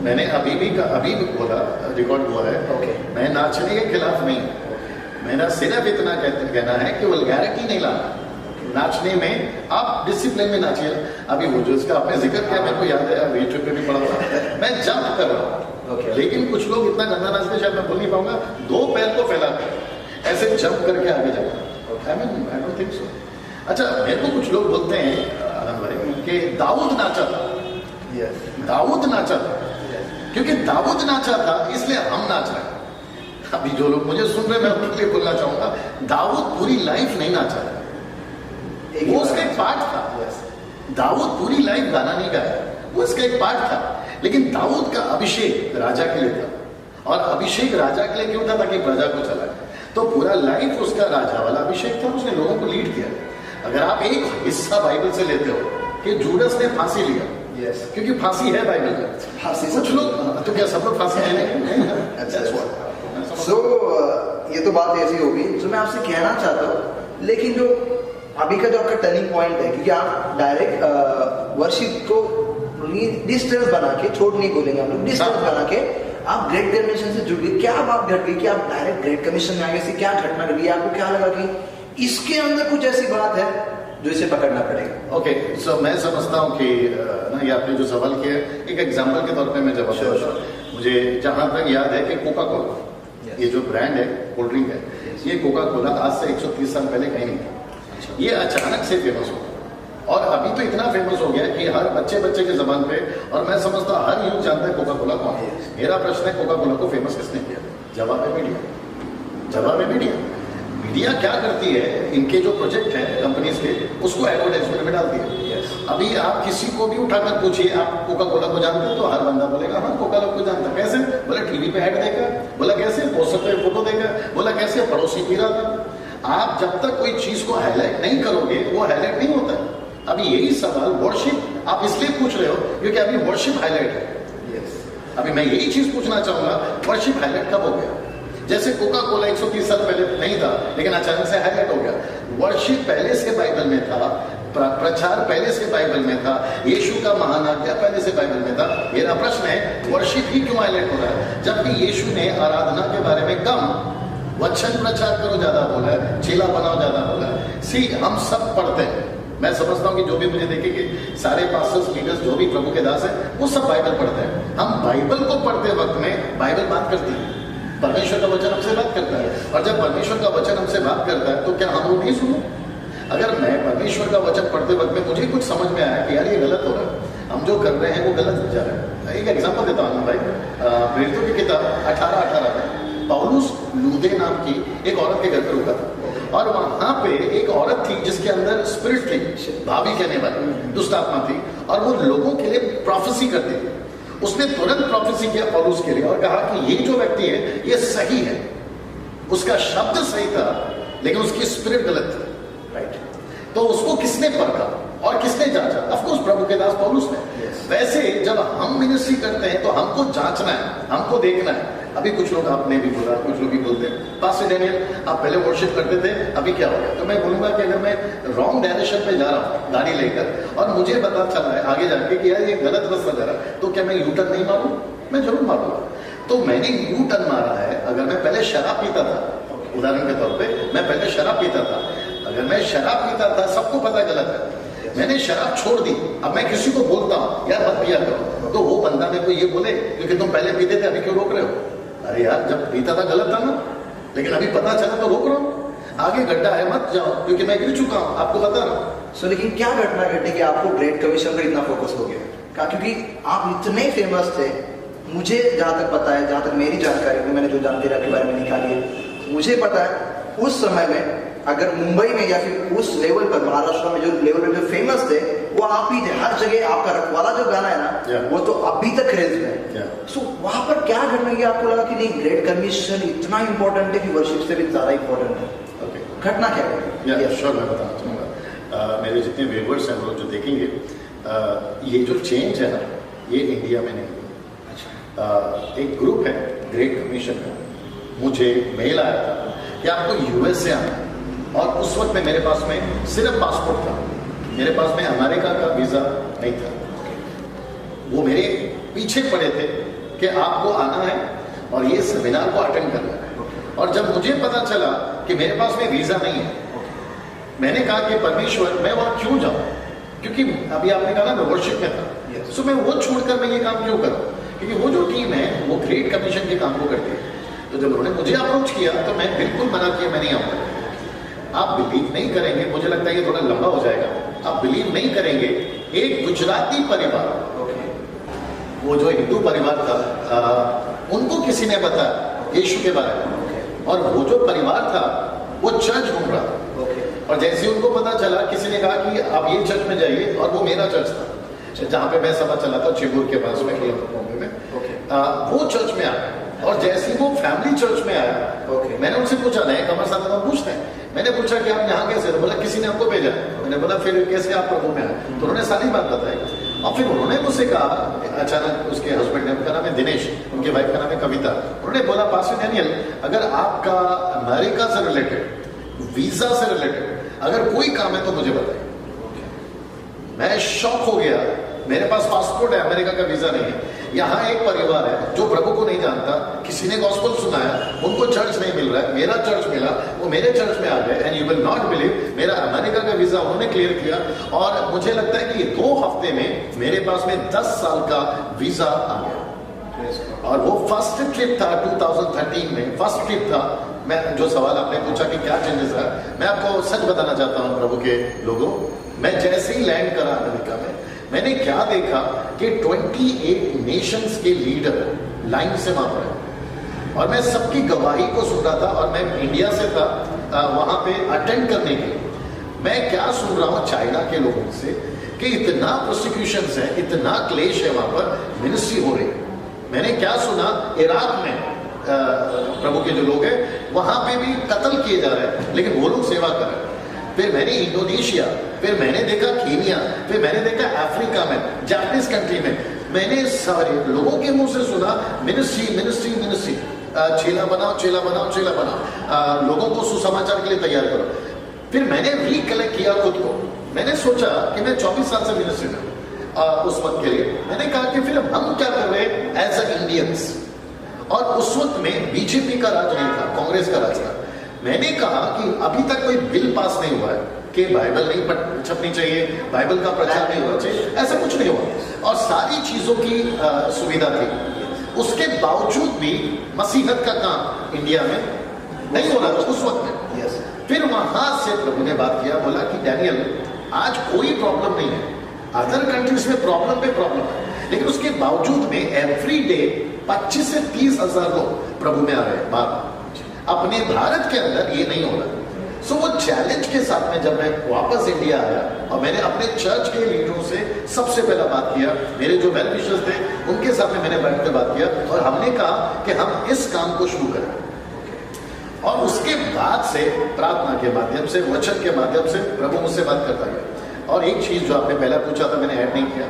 मैंने अभी भी बोला, रिकॉर्ड हुआ है। ओके, मैं नाचने के खिलाफ नहीं, मेरा सिर्फ इतना कहना है कि वल्गैरिटी नहीं लाना। नाचने में आप डिसिप्लिन में नाचिए। अभी वो जो इसका आपने जिक्र किया, मेरे को याद है, यूट्यूब पे भी पड़ा हुआ, मैं जंप कर रहा हूँ, लेकिन कुछ लोग इतना गंदा नाचते, शायद मैं बोल नहीं पाऊंगा, 2 पैर को फैलाकर ऐसे जंप करके आगे जाना। I don't think so. अच्छा, मेरे को कुछ लोग बोलते हैं आनंद भाई कि दाऊद नाचा था। दाऊद नाचा था, क्योंकि दाऊद नाचा था इसलिए हम नाच रहे हैं। अभी जो लोग मुझे सुन रहे हैं, मैं उनके लिए बोलना चाहूंगा, दाऊद पूरी लाइफ नहीं नाचा था, वो उसका एक पार्ट था। दाऊद पूरी लाइफ गाना नहीं गाया, वो उसका एक पार्ट था। लेकिन दाऊद का अभिषेक राजा के लिए था, और अभिषेक राजा के लिए क्यों था? ताकि प्रजा को चलाए। तो पूरा लाइफ उसका राजा वाला अभिषेक था, उसने लोगों को लीड किया। अगर आप एक हिस्सा बाइबल से लेते हो कि जूडस ने फांसी लिया, क्योंकि फांसी है बाइबल में, फांसी कुछ लोग, तो क्या सब लोग फांसी लेंगे? सो ये तो बात ऐसी होगी जो मैं आपसे कहना चाहता हूँ। लेकिन जो अभी का जो आपका टर्निंग पॉइंट है, क्योंकि आप डायरेक्ट वर्शिप को डिस्टेंस बना के, छोड़ नहीं बोलेंगे हम लोग, डिस्टेंस बना के आप ग्रेट कमीशन से जुड़ गए। क्या बात घट गई कि आप डायरेक्ट ग्रेट कमीशन में आ गए? क्या घटना घटी? आपको क्या लगा कि इसके अंदर कुछ ऐसी बात है जो इसे पकड़ना पड़ेगा? ओके, सो मैं समझता हूँ कि ना, ये आपने जो सवाल किया, एक एग्जाम्पल के तौर पे मैं जवाब देता हूँ। मुझे जहां तक याद है कि कोका कोला, ये जो ब्रांड है, कोल्ड ड्रिंक है, ये कोका कोला आज से 130 साल पहले कहीं नहीं था। ये अचानक से फेमस हो गया, और अभी तो इतना फेमस हो गया कि हर बच्चे के जबान पे, और मैं समझता हूँ हर यूथ जानता है कोका कोला कौन है। मेरा प्रश्न है, कोका कोला को फेमस किसने किया? जवाब है मीडिया। जवाब है मीडिया। मीडिया क्या करती है, इनके जो प्रोजेक्ट है कंपनीज के, उसको एडवर्टाइजमेंट में डालती है। अभी आप किसी को भी उठाकर पूछिए, आप कोका कोला को जानते हो? तो हर बंदा बोलेगा हाँ कोका कोला को जानता। कैसे? बोला टीवी पे ऐड देखा। बोला कैसे? पोस्टर पे फोटो देखा। बोला कैसे? पड़ोसी पी रहा था। आप जब तक कोई चीज को हाईलाइट नहीं करोगे, वो हाईलाइट नहीं होता। अभी यही सवाल वर्शिप आप इसलिए पूछ रहे हो क्योंकि अभी वर्शिप हाईलाइट है। अभी मैं यही चीज पूछना चाहूंगा, वर्शिप हाईलाइट कब हो गया? जैसे कोका कोला 130 साल पहले नहीं था, लेकिन अचानक से हाईलाइट हो गया। वर्शिप पहले से बाइबल में था, प्रचार पहले से बाइबल में था, यीशु का महान आज्ञा पहले से बाइबल में था। मेरा प्रश्न है, वर्शिप ही क्यों हाईलाइट हो रहा है? जबकि यीशु ने आराधना के बारे में कम, वचन प्रचार करो ज्यादा बोला है, चेला बनाओ ज्यादा बोला है। सी, हम सब पढ़ते हैं। मैं समझता हूँ कि जो भी मुझे देखेंगे, सारे पास्टर्स, लीडर्स, जो भी प्रभु के दास हैं, वो सब बाइबल पढ़ते हैं। हम बाइबल को पढ़ते वक्त में बाइबल बात करती है, परमेश्वर का वचन हमसे बात करता है। और जब परमेश्वर का वचन हमसे बात करता है, तो क्या हम वो नहीं सुनो? अगर मैं परमेश्वर का वचन पढ़ते वक्त में मुझे कुछ समझ में आया कि यार ये गलत हो रहा है, हम जो कर रहे हैं वो गलत हो जा रहा है। एक एग्जांपल देता हूँ भाई, प्रेरितों की किताब 18:18 में पौलुस लूदे नाम की एक औरत के घर पर रुका था, और वहां पे एक औरत थी जिसके अंदर स्पिरिट थी, भाभी कहने वाली दुष्ट आत्मा थी, और वो लोगों के लिए प्रोफेसी करती थी। उसने तुरंत प्रोफेसी किया पौलुस के लिए और कहा कि ये जो व्यक्ति है ये सही है, उसका शब्द सही था लेकिन उसकी स्पिरिट गलत थी। राइट? तो उसको किसने परखा और किसने जांचा? ऑफ कोर्स प्रभु के दास पौलुस ने। वैसे जब हम मिनिस्ट्री करते हैं तो हमको जांचना है, हमको देखना है। अभी कुछ लोग, आपने भी बोला, कुछ लोग भी बोलते हैं, पास्टर डैनियल आप पहले वर्शिप करते थे, अभी क्या हो गया? तो मैं बोलूंगा कि अगर मैं रॉन्ग डायरेक्शन पे जा रहा हूँ गाड़ी लेकर, और मुझे पता चला है आगे जाके कि यार ये गलत रास्ता जा रहा है, तो क्या मैं यू टर्न नहीं मारूं? मैं जरूर मारूंगा। तो मैंने यू टर्न मारा है। अगर मैं पहले शराब पीता था, उदाहरण के तौर पे मैं पहले शराब पीता था, अगर मैं शराब पीता था, सबको पता गलत है, मैंने शराब छोड़ दी, अब मैं किसी को बोलता हूँ यार मत पिया करो, तो वो बंदा मेरे को ये बोले क्योंकि तुम पहले पीते थे, अभी क्यों रोक रहे हो? अरे यार जब पीता था गलत था ना, लेकिन अभी पता चला तो रोक रहा हूँ। आगे गड्ढा है मत जाओ, क्योंकि मैं गिर चुका हूँ, आपको बता रहा हूँ। सो लेकिन क्या घटना घटी कि आपको ग्रेट कमीशन पर इतना फोकस हो गया? क्योंकि आप इतने फेमस थे। मुझे जहाँ तक पता है, जहाँ तक मेरी जानकारी में, मैंने जो जानकारी आपके बारे में निकाली है, मुझे पता है उस समय में अगर मुंबई में या फिर उस लेवल पर, महाराष्ट्र में जो लेवल पर जो फेमस थे, वो आप ही थे। हर जगह आपका रखवाला जो गाना है ना, वो तो अभी तक क्रेज में है। सो वहां पर क्या घटना की आपको लगा कि नहीं ग्रेट कमीशन इतना इंपॉर्टेंट है कि वर्शिप से भी ज्यादा इंपॉर्टेंट है? घटना क्या है? श्योर, मैं बताना चाहूँगा। मेरे जितने व्यूअर्स हैं, लोग जो देखेंगे, ये जो चेंज है ना, ये इंडिया में नहीं हुआ। एक ग्रुप है ग्रेट कमीशन का, मुझे मेल आया था कि आपको यूएस से आना, और उस वक्त में मेरे पास में सिर्फ पासपोर्ट था, मेरे पास में अमेरिका का वीजा नहीं था। वो मेरे पीछे पड़े थे कि आपको आना है और ये सेमिनार को अटेंड करना है। और जब मुझे पता चला कि मेरे पास में वीजा नहीं है, मैंने कहा कि परमेश्वर मैं वहां क्यों जाऊं, क्योंकि अभी आपने कहा ना मैं वर्शिप में था, सो मैं वो छोड़कर मैं ये काम क्यों करूं, क्योंकि वो जो टीम है वो ग्रेट कमीशन के काम को करती है। तो जब उन्होंने मुझे अप्रोच किया तो मैं बिल्कुल मना किया, मैं नहीं आऊंगा। आप बिलीव नहीं करेंगे, मुझे लगता है ये थोड़ा लंबा हो जाएगा, आप बिलीव नहीं करेंगे, एक गुजराती परिवार, वो जो हिंदू परिवार था, उनको किसी ने बताया यीशु के बारे में, और वो जो परिवार था वो चर्च घूम रहा था, और जैसे उनको पता चला, किसी ने कहा कि आप ये चर्च में जाइए, और वो मेरा चर्च था जहाँ पे मैं सभा चलाता हूँ, चेंबूर के पास में, बॉम्बे में, वो चर्च में आया, और जैसे वो फैमिली चर्च में आया, मैंने उनसे पूछा, नहीं कमर साहब हम पूछते हैं, मैंने पूछा कि आप यहाँ कैसे, तो बोला किसी ने आपको भेजा, मैंने बोला फिर कैसे आप प्रभु में आए, तो उन्होंने सारी बात बताई, और फिर उन्होंने मुझसे कहा, अचानक उसके हस्बैंड ने, उनका नाम है दिनेश, उनके वाइफ का नाम है कविता, उन्होंने बोला पास्टर डैनियल, अगर आपका अमेरिका से रिलेटेड, वीजा से रिलेटेड अगर कोई काम है तो मुझे बताइए। मैं शॉक हो गया, मेरे पास पासपोर्ट है, अमेरिका का वीजा नहीं है, यहाँ एक परिवार है जो प्रभु को नहीं जानता, किसी ने गॉस्पेल सुनाया, उनको चर्च नहीं मिल रहा है, मेरा चर्च मिला, वो मेरे चर्च में आ गए, and you will not believe, मेरा अमेरिका का वीजा उन्होंने क्लियर किया, और मुझे लगता है कि 2 हफ्ते में मेरे पास में 10 साल का वीजा आ गया, और वो फर्स्ट ट्रिप था 2013 में, फर्स्ट ट्रिप था। मैं जो सवाल आपने पूछा कि क्या चेंजेस है, मैं आपको सच बताना चाहता हूँ प्रभु के लोगों, मैं जैसे ही लैंड करा अमेरिका में, मैंने क्या देखा कि 28 नेशंस के लीडर लाइन से वहां पर, और मैं सबकी गवाही को सुन रहा था, और मैं इंडिया से था वहां पे अटेंड करने के लिए। मैं क्या सुन रहा हूँ चाइना के लोगों से कि इतना प्रोसिक्यूशन है, इतना क्लेश है, वहां पर मिनिस्ट्री हो रही है। मैंने क्या सुना, इराक में प्रभु के जो लोग हैं वहां पे भी कत्ल किए जा रहे हैं, लेकिन वो लोग सेवा कर रहे हैं। फिर मैंने इंडोनेशिया, फिर मैंने देखा केनिया, फिर मैंने देखा अफ्रीका में, जापानीज कंट्री में, मैंने सारे लोगों के मुंह से सुना मिनिस्ट्री मिनिस्ट्री मिनिस्ट्री, चेला बनाओ चेला बनाओ चेला बनाओ, लोगों को सुसमाचार के लिए तैयार करो। फिर मैंने रिकलेक्ट किया खुद को, मैंने सोचा कि मैं 24 साल से मिनिस्ट्री में उस वक्त के लिए, मैंने कहा कि फिर हम क्या कर रहे हैं एज अ इंडियंस, और उस वक्त में बीजेपी का राज नहीं था, कांग्रेस का राज था। मैंने कहा कि अभी तक कोई बिल पास नहीं हुआ है कि बाइबल नहीं छपनी चाहिए, बाइबल का प्रचार नहीं होना चाहिए, ऐसा कुछ नहीं हुआ, और सारी चीजों की सुविधा थी। उसके बावजूद भी मसीहत का काम इंडिया में नहीं हो रहा था उस वक्त में। फिर वहां से प्रभु ने बात किया, बोला कि डैनियल आज कोई प्रॉब्लम नहीं है, अदर कंट्रीज में प्रॉब्लम पे प्रॉब्लम है, लेकिन उसके बावजूद में एवरी डे 25 से 30 हजार लोग प्रभु में आ रहे हैं बाहर। अपने भारत के अंदर ये नहीं हो रहा। सो वो चैलेंज के साथ में जब मैं वापस इंडिया आया, और मैंने अपने चर्च के लीडरों से सबसे पहला बात किया, मेरे जो वेल विशर्स थे उनके साथ में मैंने बैठ कर बात किया, और हमने कहा कि हम इस काम को शुरू करें। और उसके बाद से प्रार्थना के माध्यम से, वचन के माध्यम से प्रभु मुझसे बात करता गया। और एक चीज जो आपने पहला पूछा था, मैंने ऐड नहीं किया,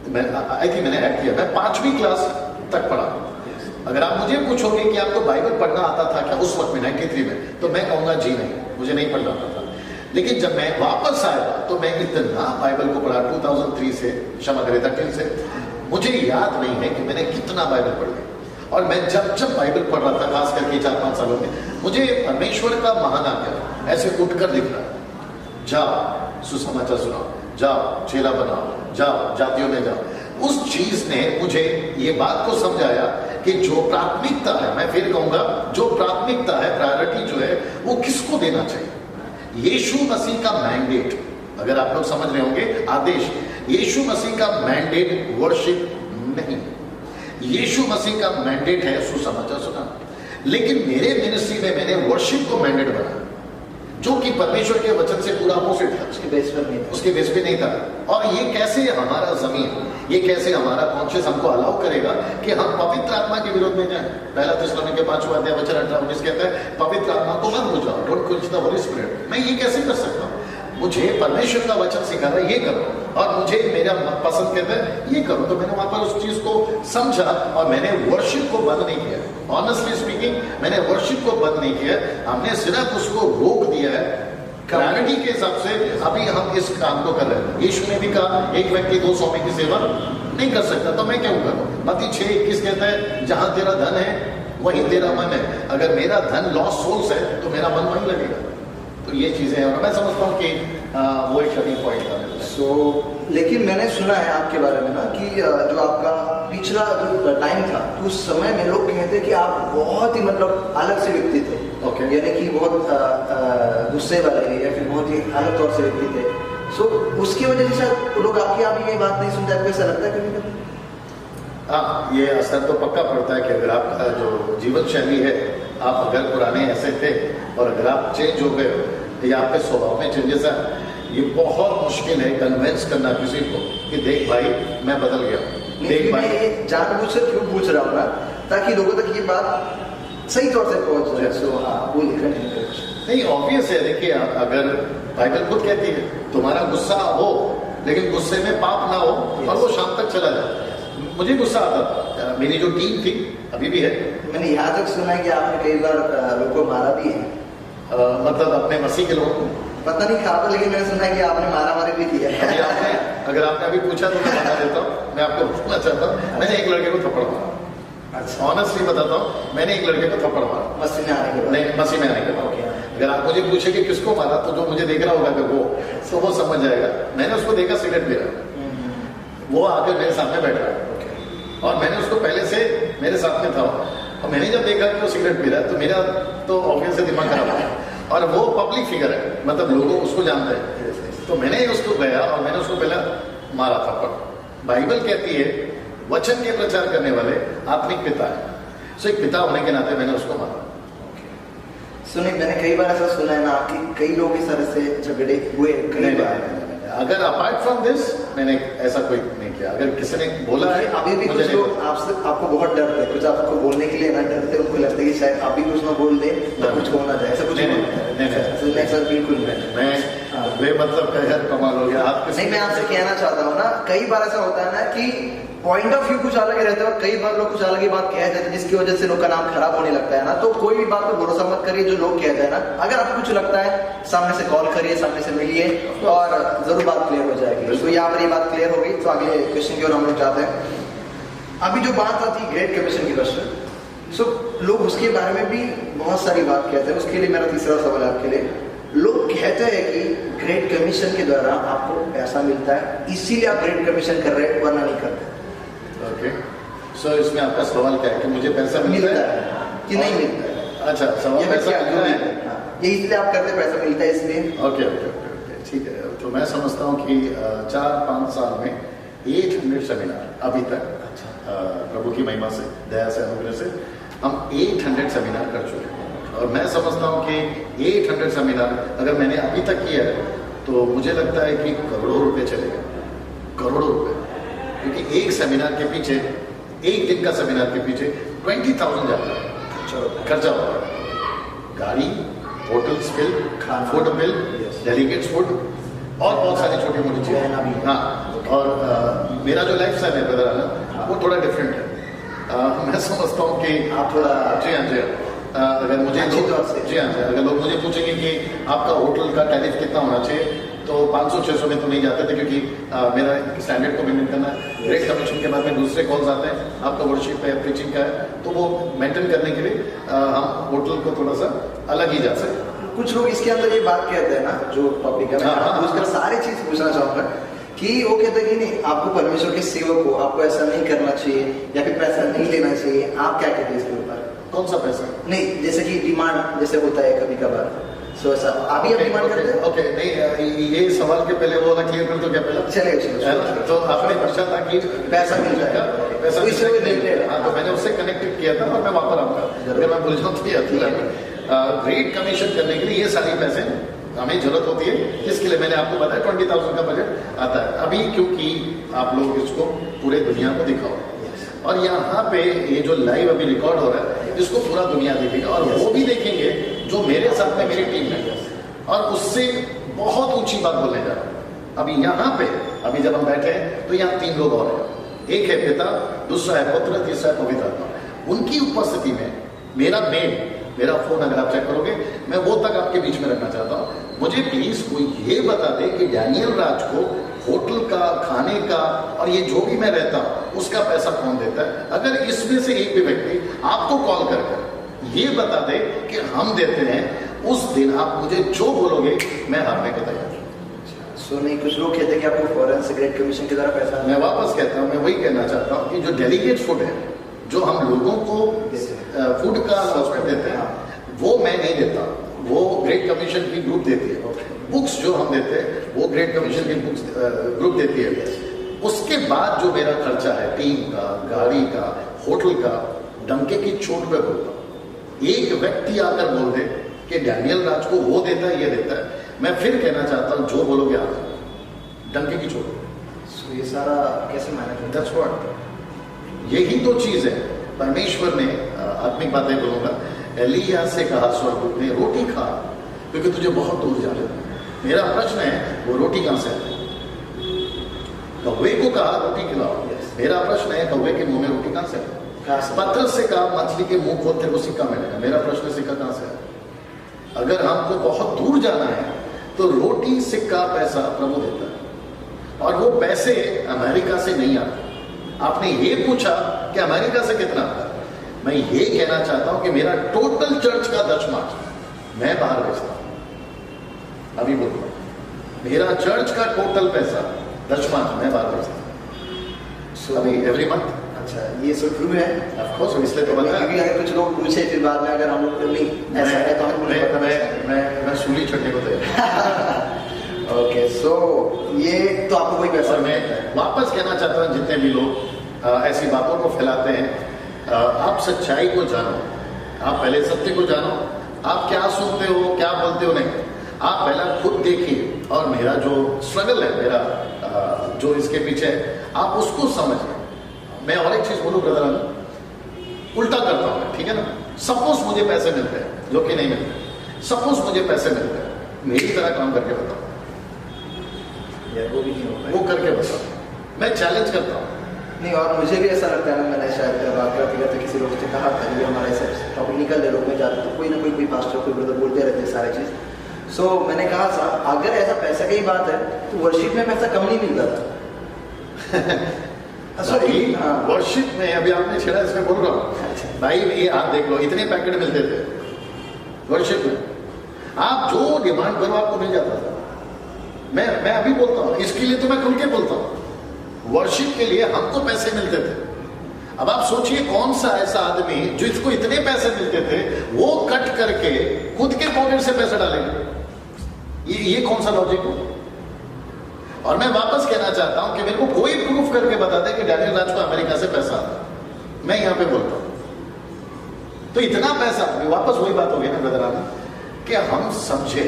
मैंने ऐड किया, मैं 5वीं क्लास तक पढ़ा। अगर आप मुझे पूछोगे कि आपको बाइबल पढ़ना आता था क्या उस वक्त में 93 में, तो मैं कहूंगा जी नहीं, मुझे नहीं पढ़ना आता था। लेकिन जब मैं वापस आया तो मैं इतना बाइबल को पढ़ा 2003 से, क्षमा करें 13 से, मुझे याद नहीं है कि मैंने कितना बाइबल पढ़ लिया। और मैं जब जब बाइबल पढ़ रहा था, खास करके 4-5 सालों में, मुझे परमेश्वर का महान आज्ञा ऐसे उठकर दिख रहा, जाओ सुसमाचार सुनाओ, जाओ चेला बनाओ, जाओ जातियों में जाओ। उस चीज ने मुझे ये बात को समझाया कि जो प्राथमिकता है, मैं फिर कहूंगा, जो प्राथमिकता है, प्रायोरिटी जो है, वो किसको देना चाहिए। यीशु मसीह का मैंडेट, अगर आप लोग समझ रहे होंगे, आदेश, यीशु मसीह का मैंडेट वर्शिप नहीं, यीशु मसीह का मैंडेट है सुसमाचार सुनाना। लेकिन मेरे मिनिस्ट्री में मैंने वर्शिप को मैंडेट बनाया, जो कि परमेश्वर के वचन से पूरा अपोजिट था, उसके बेस पे नहीं था। और ये कैसे हमारा जमीन, ये कैसे हमारा कॉन्शियस हमको अलाउ करेगा कि हम पवित्र आत्मा के विरोध में जाएं। पहला थिस्सलुनीके 5वां अध्याय वचन 18-19 कहता है, पवित्र आत्मा को मत बुझाओ, don't quench the holy spirit. मैं ये कैसे कर सकता हूँ? मुझे परमेश्वर का वचन सिखा रहा है, ये करो, और मुझे मेरा पसंद कहता है ये करो। तो मैंने वहां पर उस चीज को समझा, और मैंने वर्शिप को बंद नहीं किया। ऑनेस्टली स्पीकिंग, मैंने वर्शिप को बंद नहीं किया, हमने सिर्फ उसको रोक दिया है प्रायोरिटी के हिसाब से। अभी हम इस काम को कर रहे हैं। यीशु ने भी कहा, एक व्यक्ति 2 स्वामी की सेवा नहीं कर सकता, तो मैं क्यों करूं? मत्ती 6:21 कहता है, जहां तेरा धन है वहीं तेरा मन है। अगर मेरा धन लॉस्ट सोल्स है तो मेरा मन वहीं लगेगा। तो ये चीजें, और मैं समझता हूँ कि वो एक टर्निंग पॉइंट था। लेकिन मैंने सुना है आपके बारे में ना कि जो आपका पिछला जो टाइम था तो उस समय में लोग कहते हैं कि आप बहुत ही मतलब अलग से व्यक्ति थे। Okay. यानी कि बहुत गुस्से वाले या फिर बहुत ही अलग तौर से व्यक्ति थे। सो उसकी वजह से शायद लोग आपकी ये बात नहीं सुनते। आपको ऐसा लगता है कभी कभी? हाँ, ये असर तो पक्का पड़ता है कि अगर आपका जो जीवन शैली है, आप अगर पुराने ऐसे थे और अगर आप चेंज हो गए हो या आपके स्वभाव में चेंजेस है, ये बहुत मुश्किल है कन्विंस करना किसी को कि देख भाई मैं बदल गया। देख भाई, मैं ये जानबूझ से क्यों पूछ रहा हूँ ना, ताकि लोगों तक ये बात सही तौर से पहुंच जाए। सो नहीं, ऑब्वियस है। देखिए, अगर बाइबल खुद कहती है तुम्हारा गुस्सा हो लेकिन गुस्से में पाप ना हो और वो शाम तक चला जाए। मुझे गुस्सा आता था, मेरी जो टीम थी अभी भी है। मैंने यहाँ तक सुना है कि आपने कई बार लोगों को मारा भी है। मतलब अपने मसीह के लोगों को पता नहीं कहा था, लेकिन मैंने सुना है कि आपने मारा मारी भी किया है। अगर आपने अभी पूछा तो मैं बता देता हूँ। मैं आपको पूछना चाहता हूँ, मैंने एक लड़के को थप्पड़ मारा। अच्छा, ऑनेस्टली बताता हूँ, मैंने एक लड़के को थप्पड़ मारा मस्ती में आने के बाद। नहीं, मसीह में आने के बाद। अगर आप मुझे पूछे कि किसको मारा, तो जो मुझे देख रहा होगा कि वो समझ जाएगा। मैंने उसको देखा सिगरेट पी रहा, वो आकर मेरे सामने बैठ रहा है और मैंने उसको पहले से मेरे साथ में था और मैंने जब देखा कि वो सिगरेट पी रहा है तो मेरा तो ऑब्वियस से दिमाग खराब है। और वो पब्लिक फिगर है, मतलब लोग उसको जानते हैं। तो मैंने उसको गया और मैंने उसको पहले मारा थप्पड़। बाइबल कहती है वचन के प्रचार करने वाले आत्मिक पिता है। सो एक पिता होने के नाते मैंने उसको मारा। सुनिए, मैंने कई बार ऐसा सुना है ना कि कई लोग इस तरह से झगड़े हुए कई बार। अगर अपार्ट फ्रॉम दिस मैंने ऐसा कोई नहीं किया। अगर किसी ने बोला है, अभी भी कुछ लोग आपको बहुत डरते हैं, कुछ आपको बोलने के लिए ना डरते, उनको लगता है कि शायद आप भी कुछ ना बोल दे तो कुछ हो ना जाए। ऐसा कुछ नहीं, ऐसा बिल्कुल नहीं। मैं बेमतलब का यार कमाल हो गया। आप नहीं, मैं आपसे कहना चाहता हूँ ना, कई बार ऐसा होता है ना कि पॉइंट ऑफ व्यू कुछ अलग ही रहता है और कई बार लोग कुछ अलग ही बात कह देते हैं जिसकी वजह से लोग का नाम खराब होने लगता है ना। तो कोई भी बात पर भरोसा मत करिए जो लोग कहते हैं ना। अगर आपको कुछ लगता है, सामने से कॉल करिए, सामने से मिलिए और जरूर बात क्लियर हो जाएगी। तो यहाँ पर ये बात क्लियर हो गई, तो अगले क्वेश्चन की ओर हम लोग जाते हैं। अभी जो बात आती है ग्रेट कमीशन की क्वेश्चन, सो लोग उसके बारे में भी बहुत सारी बात कहते हैं। उसके लिए मेरा तीसरा सवाल है आपके लिए। लोग कहते हैं कि ग्रेट कमीशन के द्वारा आपको पैसा मिलता है, इसीलिए आप ग्रेट कमीशन कर रहे हैं, वरना नहीं करते। ओके, सो इसमें आपका सवाल क्या है कि मुझे पैसा मिलता है कि नहीं मिलता है? अच्छा, सवाल पैसा मिलता है, ये इसलिए आप करते, पैसा मिलता है इसलिए। ओके, ठीक है। तो मैं समझता हूँ कि 4-5 साल में 800 सेमिनार अभी तक, प्रभु की महिमा से, दया से, अनुग्रह से हम 800 सेमिनार कर चुके हैं। और मैं समझता हूँ कि 800 सेमिनार अगर मैंने अभी तक किया है तो मुझे लगता है कि करोड़ों रुपए चलेगा, करोड़ों रुपए। क्योंकि एक सेमिनार के पीछे, एक दिन का सेमिनार के पीछे 20,000 जाता है खर्चा होता है। गाड़ी, hotels bill, food bill, delegates food और बहुत सारी छोटी मोटी चीजें। हाँ, और मेरा जो लाइफ स्टाइल है ब्रदर, वो थोड़ा डिफरेंट है। मैं समझता हूँ कि आप थोड़ा जी हाँ, अगर मुझे अगर लोग मुझे पूछेंगे कि आपका होटल का टैरिफ कितना होना चाहिए, तो 500-600 में तो नहीं जाते थे, क्योंकि मेरा स्टैंडर्ड को मेंटेन करना है। ग्रेट कमीशन के बाद में दूसरे कॉल्स आते हैं, आपका वर्शिप है, प्रीचिंग का है, तो वो मेंटेन करने के लिए हम होटल को थोड़ा सा अलग ही जा सकते। कुछ लोग इसके अंदर ये बात कहते हैं ना, जो टॉपिक है, उसका सारी चीज पूछना चाहूंगा कि वो कहते हैं कि नहीं, आपको परमेश्वर के सेवक को आपको ऐसा नहीं करना चाहिए या फिर पैसा नहीं लेना चाहिए। आप क्या कहते हैं इसके ऊपर? कौन सा पैसा? नहीं, जैसे कि डिमांड जैसे होता है कभी कभार, सो ऐसा अभी आप डिमांड करते हैं? ओके, नहीं, ये सवाल के पहले वो क्लियर कर दो क्या पहले? चलेगा। तो आपने पूछा था कि पैसा मिल जाएगा, पैसा इसलिए हाँ, तो मैंने उससे कनेक्टेड किया था और मैं वहां पर आऊंगा। अगर मैं भूल जाऊँ तो ग्रेट कमीशन करने के लिए ये सारी पैसे हमें जरूरत होती है। इसके लिए मैंने आपको बताया 20,000 का बजट आता है अभी, क्योंकि आप लोग इसको पूरे दुनिया को दिखाओ। और यहाँ पे ये जो लाइव अभी रिकॉर्ड हो रहा है, इसको पूरा दुनिया देखेगा और वो भी देखेंगे जो मेरे साथ में मेरी टीम है, और उससे बहुत ऊंची बात बोलने जा रहा हूं। अभी यहाँ पे अभी जब हम बैठे हैं तो यहाँ 3 लोग और हैं। एक है पिता, दूसरा है पुत्र, तीसरा है पवित्र आत्मा। उनकी उपस्थिति में मेरा फोन अगर आप चेक करोगे, मैं वो तक आपके बीच में रखना चाहता हूँ। मुझे प्लीज कोई ये बता दे कि डैनियल राज को होटल का, खाने का और ये जो भी मैं रहता हूँ उसका पैसा कौन देता है। अगर इसमें से एक भी व्यक्ति आपको कॉल कर ये बता दे कि हम देते हैं, उस दिन आप मुझे जो बोलोगे मैं हारने को तैयार हूं। सो नहीं, कुछ लोग कहते हैं कि आपको फॉरेन से ग्रेट कमीशन के द्वारा पैसा मैं वापस कहता हूँ, मैं वही कहना चाहता हूँ कि जो डेलीगेट फूड है, जो हम लोगों को फूड का अनाउंसमेंट देते हैं, वो मैं नहीं देता, वो ग्रेट कमीशन की ग्रुप देती है। बुक्स जो हम देते हैं वो ग्रेट कमीशन की बुक्स ग्रुप देती है। उसके बाद जो मेरा खर्चा है, टीम का, गाड़ी का, होटल का, डंके की चोट पे बोलता हूँ। एक व्यक्ति आकर बोल दे कि डैनियल राज को वो देता है, ये देता है, मैं फिर कहना चाहता हूँ जो बोलोगे आप, डंके की चोट। सो ये सारा कैसे मैनेज? दैट्स व्हाट, यही तो चीज है। परमेश्वर ने, आत्मिक बातें बोलूंगा, एलिया से कहा स्वर्गदूत ने, रोटी खा क्योंकि तुझे बहुत दूर जाना है। मेरा प्रश्न है, वो रोटी कहां से आई? कौवे को कहा रोटी खिलाओ, मेरा प्रश्न है कौवे के मुंह में रोटी कहां से आई? पत्थर से कहा मछली के मुंह खोद तेरे को सिक्का मिलेगा, मेरा प्रश्न सिक्का कहां से आया? अगर हमको बहुत दूर जाना है तो रोटी, सिक्का, पैसा प्रभु देता है, और वो पैसे अमेरिका से नहीं आते। आपने ये पूछा कि अमेरिका से कितना आता है, मैं ये कहना चाहता हूं कि मेरा टोटल चर्च का 10% मैं बाहर भेजता हूं। अभी बोलता हूं, मेरा चर्च का टोटल पैसा 10% मैं बाहर भेजता हूं, अभी एवरी मंथ। अच्छा, ये सब ट्रू है? ऑफ कोर्स, इसलिए तो बताया। क्योंकि अगर कुछ लोग पूछे फिर बाद में, अगर हम लोग नहीं ऐसा है तो हम मुझे पता नहीं। मैं सूली छटने को तैयार। ओके, सो ये तो आपको कोई पैसा। और मैं वापस कहना चाहता हूँ, जितने भी लोग ऐसी बातों को फैलाते हैं, आप सच्चाई को जानो, आप पहले सत्य को जानो। आप क्या सुनते हो, क्या बोलते हो, नहीं, आप पहला खुद देखिए, और मेरा जो स्ट्रगल है, मेरा जो इसके पीछे है, आप उसको समझिए। मैं और एक चीज बोलूं ब्रदर, उल्टा करता हूं, ठीक है ना? सपोज मुझे पैसे मिलते हैं, जो कि नहीं मिलते, सपोज मुझे पैसे मिलते हैं, मेरी तरह काम करके बताओ, वो भी नहीं होगा, वो करके बताओ, मैं चैलेंज करता हूँ। नहीं, और मुझे भी ऐसा लगता है ना, मैंने शायद बात करते करते किसी लोग से कहा था, जब हमारा ऐसे टॉपिक निकल रहे, लोग में जाते तो कोई ना कोई पास्टर, कोई ब्रदर बोलते रहते हैं सारी चीज़। सो मैंने कहा था, अगर ऐसा पैसा की बात है तो वर्शिप में पैसा कम नहीं मिलता था। वर्शिप में अभी आपने छेड़ा, इसमें बोल रहा हूँ भाई, ये आप देख लो, इतने पैकेट मिलते थे वर्शिप में, आप जो डिमांड करो आपको मिल जाता था। मैं अभी बोलता हूँ, इसके लिए तो मैं खुल के बोलता हूँ, वर्शिप के लिए हमको पैसे मिलते थे। अब आप सोचिए, कौन सा ऐसा आदमी जो इसको इतने पैसे मिलते थे वो कट करके खुद के पॉकेट से पैसे डालेंगे? ये कौन सा लॉजिक हो? और मैं वापस कहना चाहता हूं कि मेरे को कोई प्रूफ करके बता दे कि डैनियल राज को अमेरिका से पैसा आता, मैं यहां पे बोलता हूं। तो इतना पैसा, वापस वही बात हो गई ना ब्रदर आना, कि हम समझे।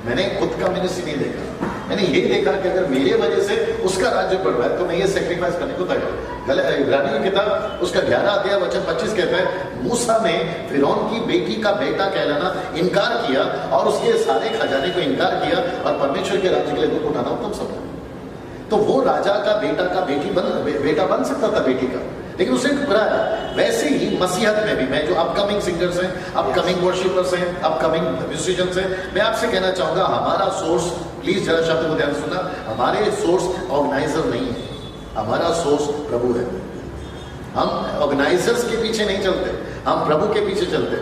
मैंने खुद का मिनिस्ट्री नहीं देखा, मैंने ये देखा कि अगर मेरे वजह से उसका राज्य बढ़ रहा है तो मैं ये सेक्रीफाइस करने को तैयार। इब्रानियों की किताब उसका 11 अध्याय वचन 25 कहता है, मूसा ने फिरौन की बेटी का बेटा कहलाना इनकार किया और उसके सारे खजाने को इनकार किया और परमेश्वर के राज्य के लिए दुख उठाना उत्तम समझा। तो वो राजा का बेटा का बेटा बन सकता था, बेटी का, लेकिन उसे ठुकराया। वैसे ही मसीहत में भी, मैं जो अपकमिंग सिंगर्स हैं, अपकमिंग वर्शिपर्स हैं, अपकमिंग म्यूजिशियंस हैं, मैं आपसे कहना चाहूंगा, हमारा सोर्स, प्लीज जरा शब्द को ध्यान सुनना, हमारे सोर्स ऑर्गेनाइजर नहीं है, हमारा सोर्स प्रभु है। हम ऑर्गेनाइजर्स के पीछे नहीं चलते, हम प्रभु के पीछे चलते।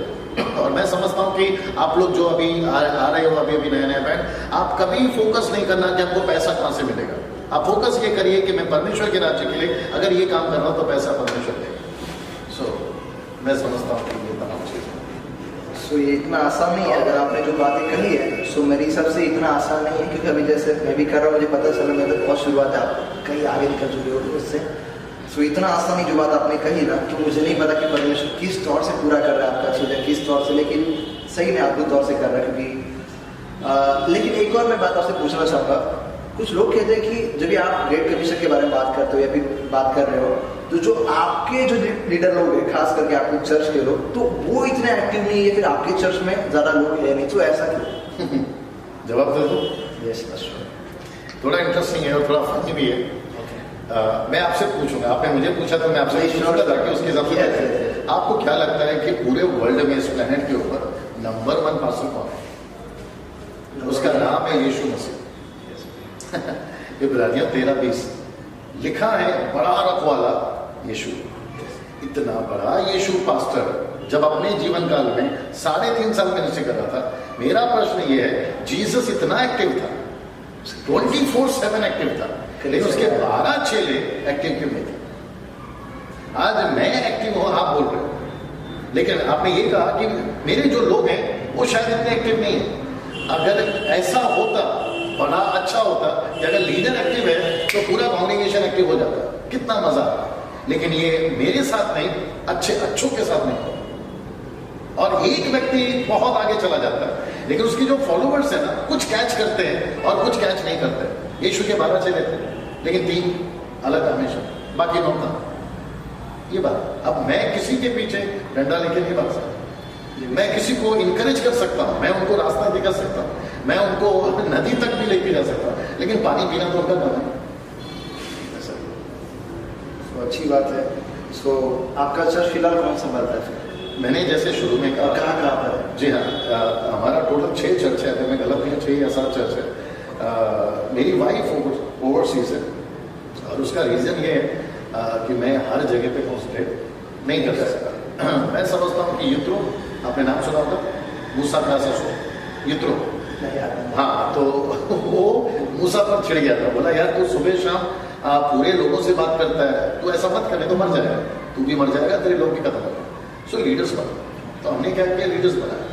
और मैं समझता हूं कि आप लोग जो अभी आ रहे हो, अभी नया बैंड, आप कभी फोकस नहीं करना कि हमको पैसा कहां से मिलेगा। आप फोकस ये करिए कि मैं परमेश्वर के राज्य के लिए अगर ये काम कर रहा हूं तो पैसा परमेश्वर देगा। सो मैं समझता हूँ कि ये तमाम चीज़। सो ये इतना आसान नहीं है, अगर आपने जो बातें कही है, सो मेरे हिसाब से इतना आसान नहीं है, क्योंकि अभी जैसे मैं भी कर रहा हूँ, मुझे पता चला, मैं तो बहुत शुरुआत है, आप कहीं आगे निकल चुके हो उससे। सो इतना आसान नहीं जो बात आपने कही ना, तो मुझे नहीं पता कि परमेश्वर किस तौर से पूरा कर रहा है आपका चीज़, किस तौर से, लेकिन सही में अद्भुत तौर से कर रहा है। क्योंकि लेकिन एक और मैं बात आपसे पूछना चाहूँगा, कुछ लोग कहते हैं कि जब भी आप ग्रेट कमीशन के बारे में बात करते हो या फिर बात कर रहे हो, तो जो आपके जो लीडर लोग हैं, खास करके आपके चर्च के लोग, तो वो इतने एक्टिव नहीं है, फिर आपके चर्च में ज्यादा लोग है नहीं, तो ऐसा क्यों? जवाब दे दो। यस, थोड़ा इंटरेस्टिंग है और थोड़ा फनी भी है। मैं आपसे पूछूंगा, आपने मुझे पूछा तो मैं आपसे पूछूंगा ताकि उसके हिसाब से आपको क्या लगता है कि पूरे वर्ल्ड में, इस प्लेनेट के ऊपर नंबर 1 पास्टर कौन है? उसका नाम है यीशु मसीह। इब्रानियों 13:20 लिखा है, बड़ा रखवाला यीशु। इतना बड़ा यीशु पास्टर जब अपने जीवन काल में 3.5 साल मिनिस्ट्री कर रहा था, मेरा प्रश्न ये है, जीसस इतना एक्टिव था 24/7 एक्टिव था, लेकिन उसके 12 चेले एक्टिव क्यों नहीं थे? आज मैं एक्टिव हूं, आप बोल रहे हो, लेकिन आपने ये कहा कि मेरे जो लोग हैं वो शायद इतने एक्टिव नहीं है। अगर ऐसा होता, बड़ा अच्छा होता कि अगर लीडर एक्टिव है तो पूरा कांग्रेगेशन एक्टिव हो जाता, कितना मजा आता। लेकिन ये मेरे साथ नहीं, अच्छों के साथ नहीं, और एक व्यक्ति बहुत आगे चला जाता है, लेकिन उसके जो फॉलोवर्स है ना, कुछ कैच करते हैं और कुछ कैच नहीं करते। यीशु के 12 चेले थे, लेकिन 3 अलग हमेशा, बाकी 9 था। ये बात, अब मैं किसी के पीछे डंडा लेके नहीं भाग सकता, मैं किसी को इनकरेज कर सकता हूँ, मैं उनको रास्ता दिखा सकता हूँ, मैं उनको नदी तक भी लेके जा सकता हूँ, लेकिन पानी पीना तो उनका काम है। अच्छी बात है। सो आपका चर्च फिलहाल कौन सा बनता है? मैंने जैसे शुरू में कहा, कहाँ पर? जी हाँ, हमारा टोटल 6 चर्च है, अगर मैं गलत नहीं, 6 या 7 चर्च है। मेरी वाइफ ओवरसीज है, और उसका रीजन ये है कि मैं हर जगह पे कॉन्सेंट्रेट नहीं कर सकता। मैं समझता हूँ कि यित्रो, आपने नाम सुना होगा, मूसा का ससुर यित्रो, हाँ, तो वो मूसा पर छिड़ गया था, बोला यार तू सुबह शाम पूरे लोगों से बात करता है, तू ऐसा मत करने तो मर जाएगा, तू भी मर जाएगा, तेरे लोग भी खत्म हो जाएंगे। सो लीडर्स बना, तो हमने क्या किया, लीडर्स बनाया,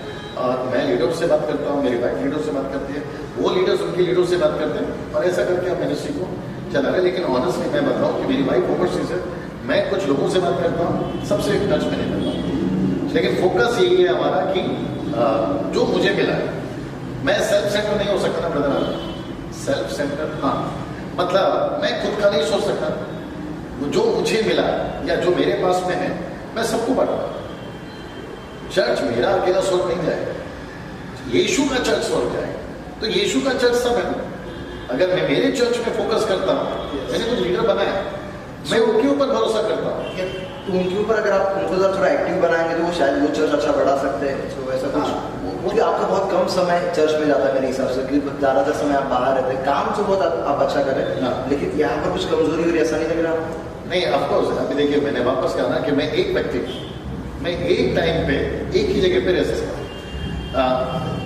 और मैं लीडर्स से बात करता हूँ, मेरी वाइफ लीडर्स से बात करती है, वो लीडर्स उनके लीडर्स से बात करते हैं, और ऐसा करके हम मिनिस्ट्री को चला रहे। लेकिन ऑनेस्टली मैं बताऊँ कि मेरी वाइफ ओवरसीज है, मैं कुछ लोगों से बात करता हूँ, सबसे टच में नहीं करता, लेकिन फोकस यही है हमारा कि जो मुझे मिला है, मैं सेल्फ सेंटर नहीं हो सकता ना ब्रदर, सेल्फ सेंटर, हाँ, मतलब मैं खुद का नहीं सोच सकता, जो मुझे मिला या जो मेरे पास में है मैं सबको बांटूंगा। चर्च मेरा अकेला स्वर्ग नहीं जाएगा, यीशु का चर्च स्वर्ग जाएगा, तो यीशु का चर्च सब है। अगर मैं मेरे चर्च में फोकस करता हूँ, मैंने कुछ लीडर बनाया, मैं उनके ऊपर भरोसा करता हूँ, तो उनके ऊपर अगर आप उनको थोड़ा एक्टिव बनाएंगे तो वो शायद वो चर्च अच्छा बढ़ा सकते हैं। तो वैसा कुछ, क्योंकि आपका बहुत कम समय चर्च में जाता है मेरे हिसाब से, क्योंकि ज़्यादातर समय आप बाहर रहते हैं, काम तो बहुत आप अच्छा करें, लेकिन यहाँ पर कुछ कमजोरी और ऐसा नहीं लग रहा आपको? नहीं, ऑफकोर्स, अभी देखिए मैंने वापस कहा ना कि मैं एक व्यक्ति, मैं एक टाइम पे एक ही जगह पे रह सकता हूँ।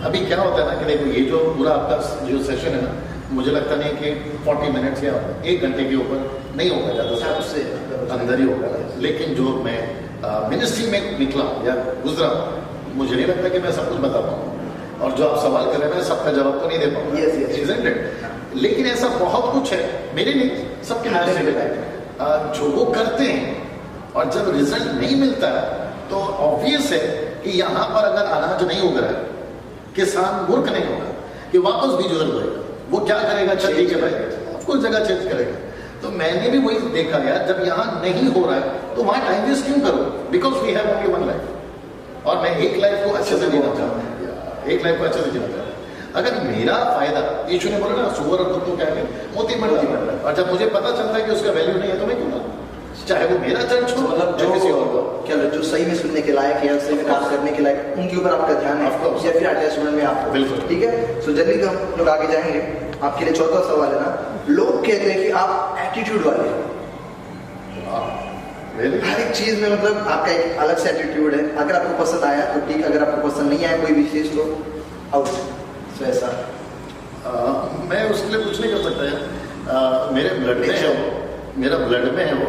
अभी क्या होता है ना कि देखो, ये जो पूरा आपका जो सेशन है ना, मुझे लगता नहीं कि 40 मिनट्स या 1 घंटे के ऊपर नहीं होगा, ज़्यादा उससे अंदर ही होगा। लेकिन जो मैं मिनिस्ट्री में निकला या गुजरा, मुझे नहीं लगता कि मैं सब कुछ बता पाऊँ, और जो आप सवाल कर रहे हैं मैं सबका जवाब तो नहीं दे पाऊँगा, लेकिन ऐसा बहुत कुछ है मेरे लिए, सबके जो वो करते हैं, और जब रिजल्ट नहीं मिलता है तो ऑब्वियस है कि यहाँ पर अगर अनाज नहीं उग रहा है, किसान मूर्ख नहीं होगा कि वापस बीज उधर बोएगा, वो क्या करेगा, चल ठीक है भाई, कुछ जगह चेंज करेगा। तो मैंने भी वही देखा यार, जब यहाँ नहीं हो रहा है तो वहाँ टाइम वेस्ट क्यों करो, because we have only 1 life, और मैं एक लाइफ को अच्छे से जीना चाहता हूँ, एक लाइफ को अच्छे से जीना चाहता हूँ। अगर मेरा फायदा, यीशु ने बोला ना, सुअर और कुत्तों क्या है, मोती मरती है, और जब मुझे पता चलता है कि उसका वैल्यू नहीं है तो मैं क्यों ना, चाहे वो मेरा चर्च हो, मतलब जो किसी और को, क्या जो सही में सुनने के लायक है, सही में काम करने के लायक, उनके ऊपर आपका ध्यान है, या फिर अटैचमेंट में आप, बिल्कुल ठीक है। सो जल्दी हम लोग आगे जाएंगे। आपके लिए चौथा सवाल है ना, लोग कहते हैं कि आप एटीट्यूड वाले हैं, हर एक चीज में, मतलब आपका एक अलग से एटीट्यूड है, अगर आपको पसंद आया तो ठीक, अगर आपको पसंद नहीं आया कोई विशेष तो आउट। सो ऐसा मैं उसके लिए कुछ नहीं कर सकता यार, मेरे ब्लड में है वो, मेरा ब्लड में है वो,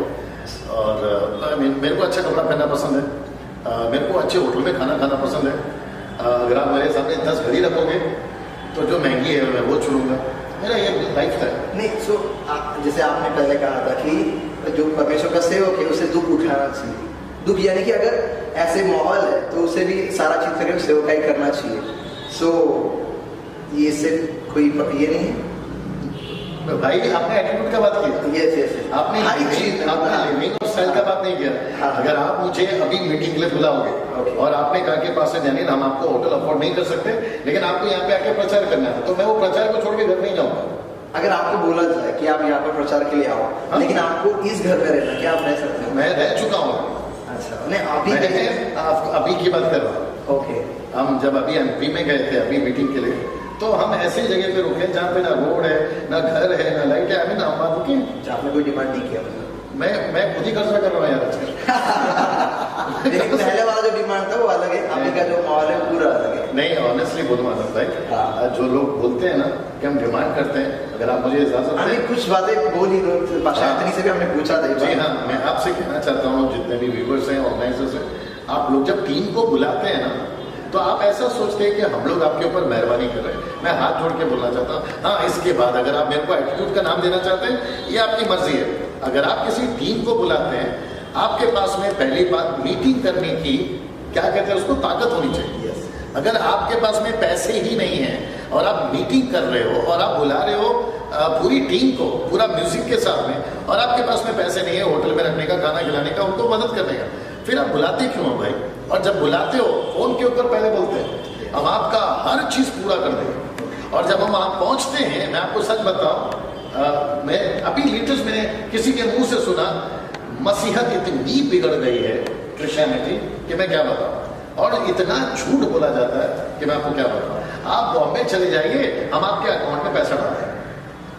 और मेरे को अच्छा कपड़ा पहनना पसंद है, मेरे को अच्छे होटल में खाना खाना पसंद है। अगर आप मेरे सामने 10 घड़ी रखोगे तो जो महंगी है मैं वो चुनूंगा, मेरा ये लाइफ है। नहीं, सो जैसे आपने पहले कहा था कि जो परमेश्वर का सेवक है उसे दुख उठाना चाहिए, दुख यानी कि अगर ऐसे माहौल है तो उसे भी सारा चीज करके सेवकाई करना चाहिए। सो ये सिर्फ कोई ये नहीं है भाई, आपने एटीट्यूड का बात की, आपने हर चीज, आपने लिविंग और स्टाइल का बात नहीं किया। अगर आप मुझे अभी मीटिंग के लिए बुलाओगे और आपने कहा कि पास जानिए हम आपको होटल अफोर्ड नहीं कर सकते, लेकिन आपको यहाँ पे आके प्रचार करना है, तो मैं वो प्रचार को छोड़ के घर नहीं जाऊंगा। अगर आपको बोला जाए कि आप यहाँ पर प्रचार के लिए आओ, लेकिन आपको इस घर में रहना, क्या आप रह सकते हो? मैं रह चुका हूँ। अच्छा, नहीं अभी की बात कर रहा हूँ। ओके, हम जब अभी एमपी में गए थे अभी मीटिंग के लिए, तो हम ऐसी जगह पे रुके जहाँ पे ना रोड है, ना घर है, ना लाइट है, हमें ना हम रुके, आपने कोई डिमांड नहीं किया? मैं खुद ही खर्चा कर रहा हूँ यार। लेकिन पहले वाला जो डिमांड था वो अलग है, अभी का जो माहौल है पूरा अलग है। नहीं, ऑनेस्टली बोलूँ आनंद भाई, जो लोग बोलते हैं ना कि हम डिमांड करते हैं, अगर आप मुझे इजाजत दें, कुछ बातें बोली पाशांतनी से भी हमने पूछा था। जी हाँ, मैं आपसे कहना चाहता हूँ जितने भी व्यूवर्स हैं, ऑर्गेनाइजर्स हैं, आप लोग जब टीम को बुलाते हैं ना, तो आप ऐसा सोचते हैं कि हम लोग आपके ऊपर मेहरबानी कर रहे हैं। मैं हाथ जोड़ के बोलना चाहता हूँ, हाँ, इसके बाद अगर आप मेरे को एटीट्यूड का नाम देना चाहते हैं, ये आपकी मर्जी है। अगर आप किसी टीम को बुलाते हैं, आपके पास में पहली बात मीटिंग करने की, क्या कहते हैं उसको, ताकत होनी चाहिए। अगर आपके पास में पैसे ही नहीं है और आप मीटिंग कर रहे हो और आप बुला रहे हो पूरी टीम को, पूरा म्यूजिक के साथ में, और आपके पास में पैसे नहीं है होटल में रखने का, खाना खिलाने का, उनको मदद करने का, फिर आप बुलाते क्यों हो भाई? और जब बुलाते हो फोन के ऊपर पहले बोलते हैं हम आपका हर चीज पूरा कर देंगे, और जब हम वहां पहुंचते हैं, मैं आपको सच बताऊं, मैं अभी लेटेस्ट मैंने किसी के मुंह से सुना, मसीहत इतनी बिगड़ गई है क्रिश्चियनिटी कि मैं क्या बताऊं, और इतना झूठ बोला जाता है कि मैं आपको क्या बताऊं। आप बॉम्बे चले जाइए, हम आपके अकाउंट में पैसा डालते हैं।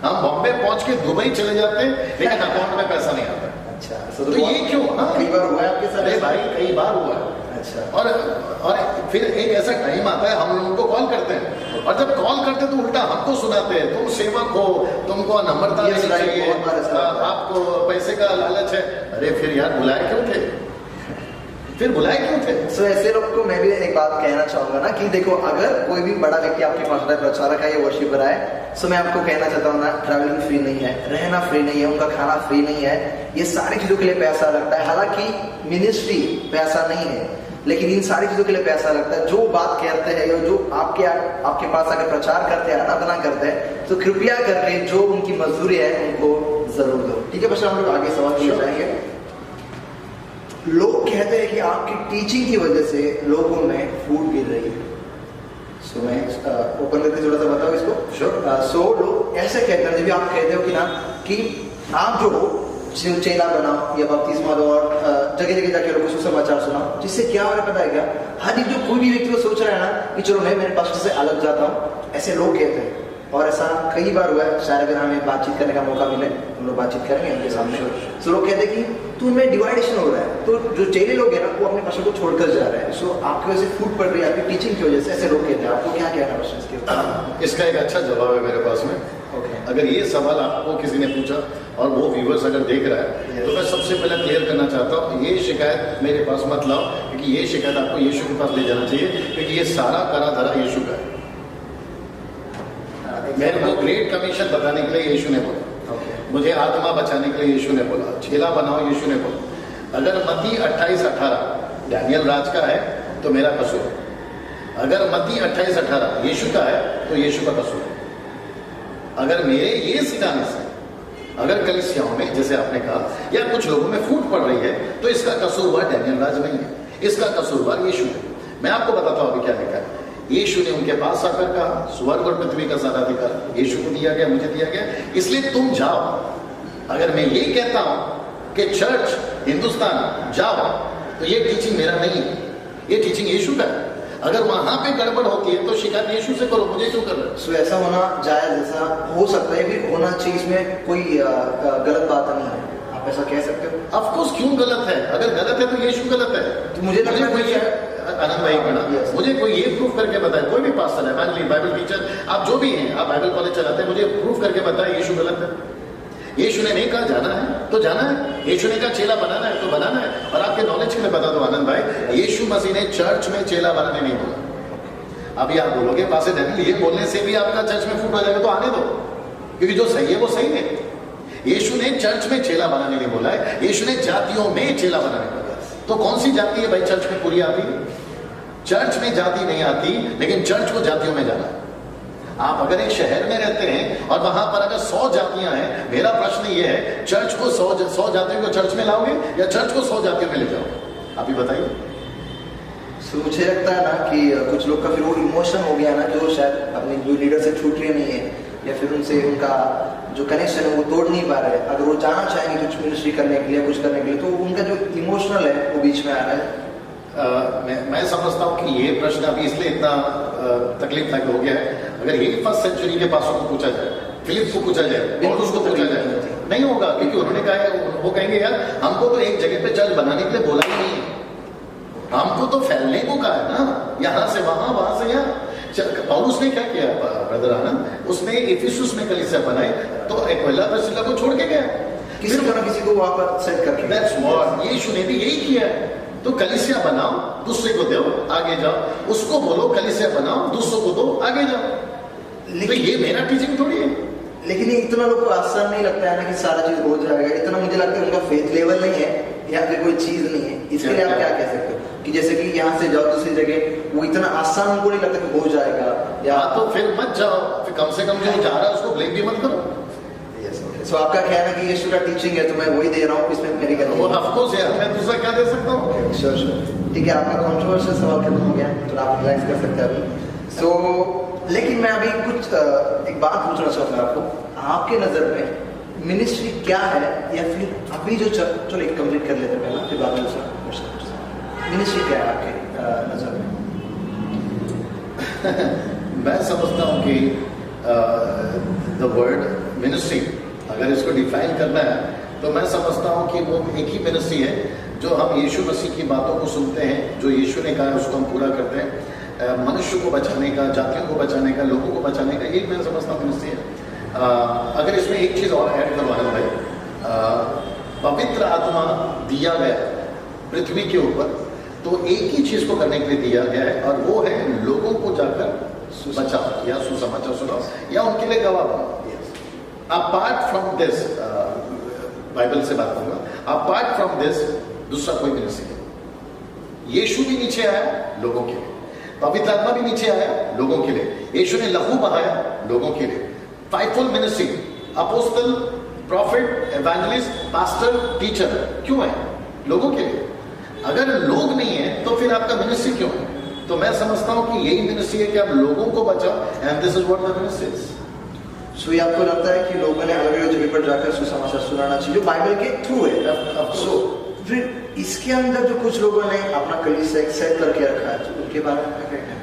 हम बॉम्बे पहुंच के दुबई चले जाते हैं, लेकिन अकाउंट में पैसा नहीं आता। अच्छा, तो ये क्यों? हाँ, कई बार हुआ है आपके साथ? अरे भाई, कई बार हुआ है। अच्छा। और फिर एक ऐसा टाइम आता है, हम लोगों को कॉल करते हैं, और जब कॉल करते हैं तो उल्टा हमको सुनाते हैं, तुम सेवक हो, तुमको नम्रता देनी चाहिए, आपको पैसे का लालच है। अरे फिर यार, बुलाए क्यों थे? फिर बुलाए क्यों थे? सो ऐसे लोग को मैं भी एक बात कहना चाहूंगा ना कि देखो, अगर कोई भी बड़ा व्यक्ति आपके पास आता है, प्रचारक है या वर्शिपर है, सो मैं आपको कहना चाहता हूँ ना, ट्रैवलिंग फ्री नहीं है, रहना फ्री नहीं है, उनका खाना फ्री नहीं है, ये सारी चीजों के लिए पैसा लगता है। हालांकि मिनिस्ट्री पैसा नहीं है, लेकिन इन सारी चीजों के लिए पैसा लगता है। जो बात कहते हैं, जो आपके पास अगर प्रचार करते हैं, आराधना करते हैं, तो कृपया करके जो उनकी मजदूरी है उनको जरूर दो। ठीक है बच्चा, हम लोग आगे सवाल किए जाएंगे। लोग कहते हैं कि आपकी टीचिंग की वजह से लोगों में फूट गिर रही है। सो मैं ओपन करके थोड़ा सा बताऊं इसको। सो लोग ऐसे कहते हैं, जब आप कहते हो कि ना कि आप जो चेला बनाओ या बपतिस्मा दो और जगह जगह जाके लोगों को सुसमाचार सुनाओ, जिससे क्या हो रहा है पता है क्या? हर एक जो कोई भी व्यक्ति को सोच रहा है ना कि चलो मैं मेरे पास से अलग जाता हूँ, ऐसे लोग कहते हैं। और ऐसा कई बार हुआ है, शायद अगर हमें बातचीत करने का मौका मिले, हम लोग बातचीत करेंगे उनके सामने। सो लोग कहते हैं कि तो उनमें डिवाइडेशन हो रहा है, तो जो चेले लोग हैं ना, वो अपने भाषा को छोड़कर जा रहे हैं। सो आपकी वजह से फूट पड़ रही है, आपकी टीचिंग की वजह से, ऐसे लोग कहते हैं। आपको क्या कहना है इसके ऊपर? इसका एक अच्छा जवाब है मेरे पास में। अगर ये सवाल आपको किसी ने पूछा और वो व्यूवर्स अगर देख रहा है, तो मैं सबसे पहले क्लियर करना चाहता हूँ, ये शिकायत मेरे पास मत लाओ, क्योंकि ये शिकायत आपको यीशु के पास ले जाना चाहिए, क्योंकि ये सारा करा धरा यीशु का है। मेरे को ग्रेट कमीशन बताने के लिए यीशु ने बोला, मुझे आत्मा बचाने के लिए यीशु ने बोला, चेला बनाओ यीशु ने बोला। अगर मत्ती 28:18 डैनियल राज का है तो मेरा कसूर है। अगर मत्ती 28:18 यीशु का है तो यीशु का कसूर है। अगर मेरे ये सिखाने से अगर कलीसियाओं में, जैसे आपने कहा, या कुछ लोगों में फूट पड़ रही है, तो इसका कसूरवार डैनियल राज नहीं है, इसका कसूरवार यीशु है। मैं आपको बताता हूं अभी क्या लिखा है। यीशु ने उनके पास आकर कहा, स्वर्ग और पृथ्वी का सारा अधिकार यीशु को दिया गया, मुझे दिया गया, इसलिए तुम जाओ। अगर मैं ये कहता हूं कि चर्च हिंदुस्तान जाओ, तो ये टीचिंग मेरा नहीं है, ये टीचिंग यीशु का है। अगर वहां पे गड़बड़ होती है तो शिकायत यीशु से करो, मुझे क्यों कर रहे हो? सो ऐसा होना जायज, ऐसा हो सकता है, फिर होना चाहिए, इसमें कोई गलत बात नहीं है, आप ऐसा कह सकते हो। ऑफ कोर्स, क्यों गलत है? अगर गलत है तो यीशु गलत है। तो मुझे लगता है आनंद भाई बना, मुझे कोई ये प्रूफ करके बताए, कोई भी पास्टर है, बाइबल टीचर, आप जो भी हैं, आप बाइबल कॉलेज चलाते हैं, मुझे प्रूफ करके बताए यीशु गलत है। यीशु ने नहीं कहा जाना है तो जाना है, यीशु ने कहा चेला बनाना है तो बनाना है। और आपके नॉलेज के लिए बता दो आनंद भाई, यीशु मसीह ने चर्च में चेला बनाने नहीं बोला। अभी आप बोलोगे पासे डैनियल, ये बोलने से भी आपका चर्च में फूट हो जाएगा, तो आने दो, क्योंकि जो सही है वो सही है। यीशु ने चर्च में चेला बनाने नहीं बोला है, यीशु ने जातियों में चेला बनाने बोला। तो कौन सी जाति है भाई चर्च में पूरी आती है? चर्च में जाति नहीं आती, लेकिन चर्च को जातियों में जाना है। आप अगर एक शहर में रहते हैं और वहां पर अगर 100 जातियां हैं, मेरा प्रश्न ये है, चर्च को 100 जातियों को चर्च में लाओगे या चर्च को 100 जातियों में ले जाओगे? आप ही बताइए। मुझे लगता है ना कि कुछ लोग का फिर वो इमोशन हो गया ना, जो शायद अपने जो लीडर से छूट रहे नहीं है, या फिर उनसे उनका जो कनेक्शन है वो तोड़ नहीं पा रहे। अगर वो जाना चाहेंगे कुछ मिनिस्ट्री करने के लिए, कुछ करने के लिए, तो उनका जो इमोशनल है वो बीच में आ रहा है। मैं समझता हूँ कि ये प्रश्न अभी इसलिए इतना तकलीफनाक हो गया है। अगर यही 1st सेंचुरी के पासों को पूछा जाए, फिलिप को पूछा जाए और उसको पूछा जाए, नहीं होगा, क्योंकि उन्होंने कहा है, वो कहेंगे यार हमको तो एक जगह पे चर्च बनाने के लिए बोला ही नहीं है, हमको तो फैलने को कहा है ना, यहाँ से वहां, वहां से यहाँ। पौलुस ने क्या किया ब्रदर आनंद, उसने इफिसुस में कलीसिया बनाई, तो एक्विला प्रिस्किला को छोड़ के गया, किसी तरह किसी को वहां पर सेट करके। That's what यीशु ने भी यही किया है। तो कलीसिया बनाओ, दूसरे को दो, आगे जाओ। उसको बोलो कलीसिया बनाओ, दूसरों को दो, आगे जाओ। तो ये मेरा टीचिंग थोड़ी है। लेकिन ये इतना लोग को आसान नहीं लगता है ना कि सारा चीज हो जाएगा। इतना मुझे लगता है उनका फेथ लेवल नहीं है या फिर कोई चीज नहीं है। इसके लिए आप क्या कह सकते हो कि जैसे कि यहाँ से जाओ दूसरी जगह, वो इतना आसान उनको नहीं लगता कि हो जाएगा, या तो फिर मत जाओ, फिर कम से कम जो जा रहा है उसको ब्लेम भी मत करो। सो आपका कहना है कि यीशु का टीचिंग है तो मैं वही दे रहा हूँ, इसमें मेरी गलती वो ऑफ कोर्स यार, मैं दूसरा क्या दे सकता हूँ। श्योर श्योर, ठीक है। आपका कंट्रोवर्शियल सवाल खत्म हो गया, तो आप रिलैक्स कर सकते हैं अभी। सो लेकिन मैं अभी कुछ एक बात पूछना चाहूँगा आपको, आपके नज़र में मिनिस्ट्री क्या है, या फिर अभी जो चलो एक कंप्लीट कर लेते हैं पहला, फिर बाद में दूसरा क्वेश्चन। मिनिस्ट्री क्या है आपके नज़र में? मैं समझता हूँ कि द वर्ड मिनिस्ट्री अगर इसको डिफाइन करना है तो मैं समझता हूँ कि वो एक ही मिनिस्ट्री है जो हम यीशु मसीह की बातों को सुनते हैं, जो यीशु ने कहा है उसको हम पूरा करते हैं। मनुष्य को बचाने का, जातियों को बचाने का, लोगों को बचाने का, ये मैं समझता हूँ मिनिस्ट्री है। अगर इसमें एक चीज़ और ऐड करवाना भाई, पवित्र आत्मा दिया गया पृथ्वी के ऊपर, तो एक ही चीज़ को करने के लिए दिया गया है, और वो है लोगों को जाकर बचाओ या सुसमाचार सुनाओ या उनके लिए गवाह बनो। अपार्ट फ्रॉम दिस, बाइबल से बात करूंगा, अपार्ट फ्रॉम दिस दूसरा कोई मिनिस्ट्री नहीं। यीशु भी नीचे आया लोगों के लिए, पवित्र आत्मा भी नीचे आया लोगों के लिए, यीशु ने लहू बहाया लोगों के लिए। Fivefold ministry, apostle, prophet, evangelist, pastor, teacher, क्यों है? लोगों के लिए। अगर लोग नहीं है तो फिर आपका मिनिस्ट्री क्यों है? तो मैं समझता हूं कि यही मिनिस्ट्री है कि आप लोगों को बचाओ, and this is what the ministry is. So ये आपको लगता है कि लोगों ने अलग अलग जगह पर जाकर सुसमाचार सुनाना चाहिए, जो बाइबल के थ्रू है। सो फिर इसके अंदर जो कुछ लोगों ने अपना कलीसिया सेट करके रखा है, तो उनके बारे में क्या कहना है?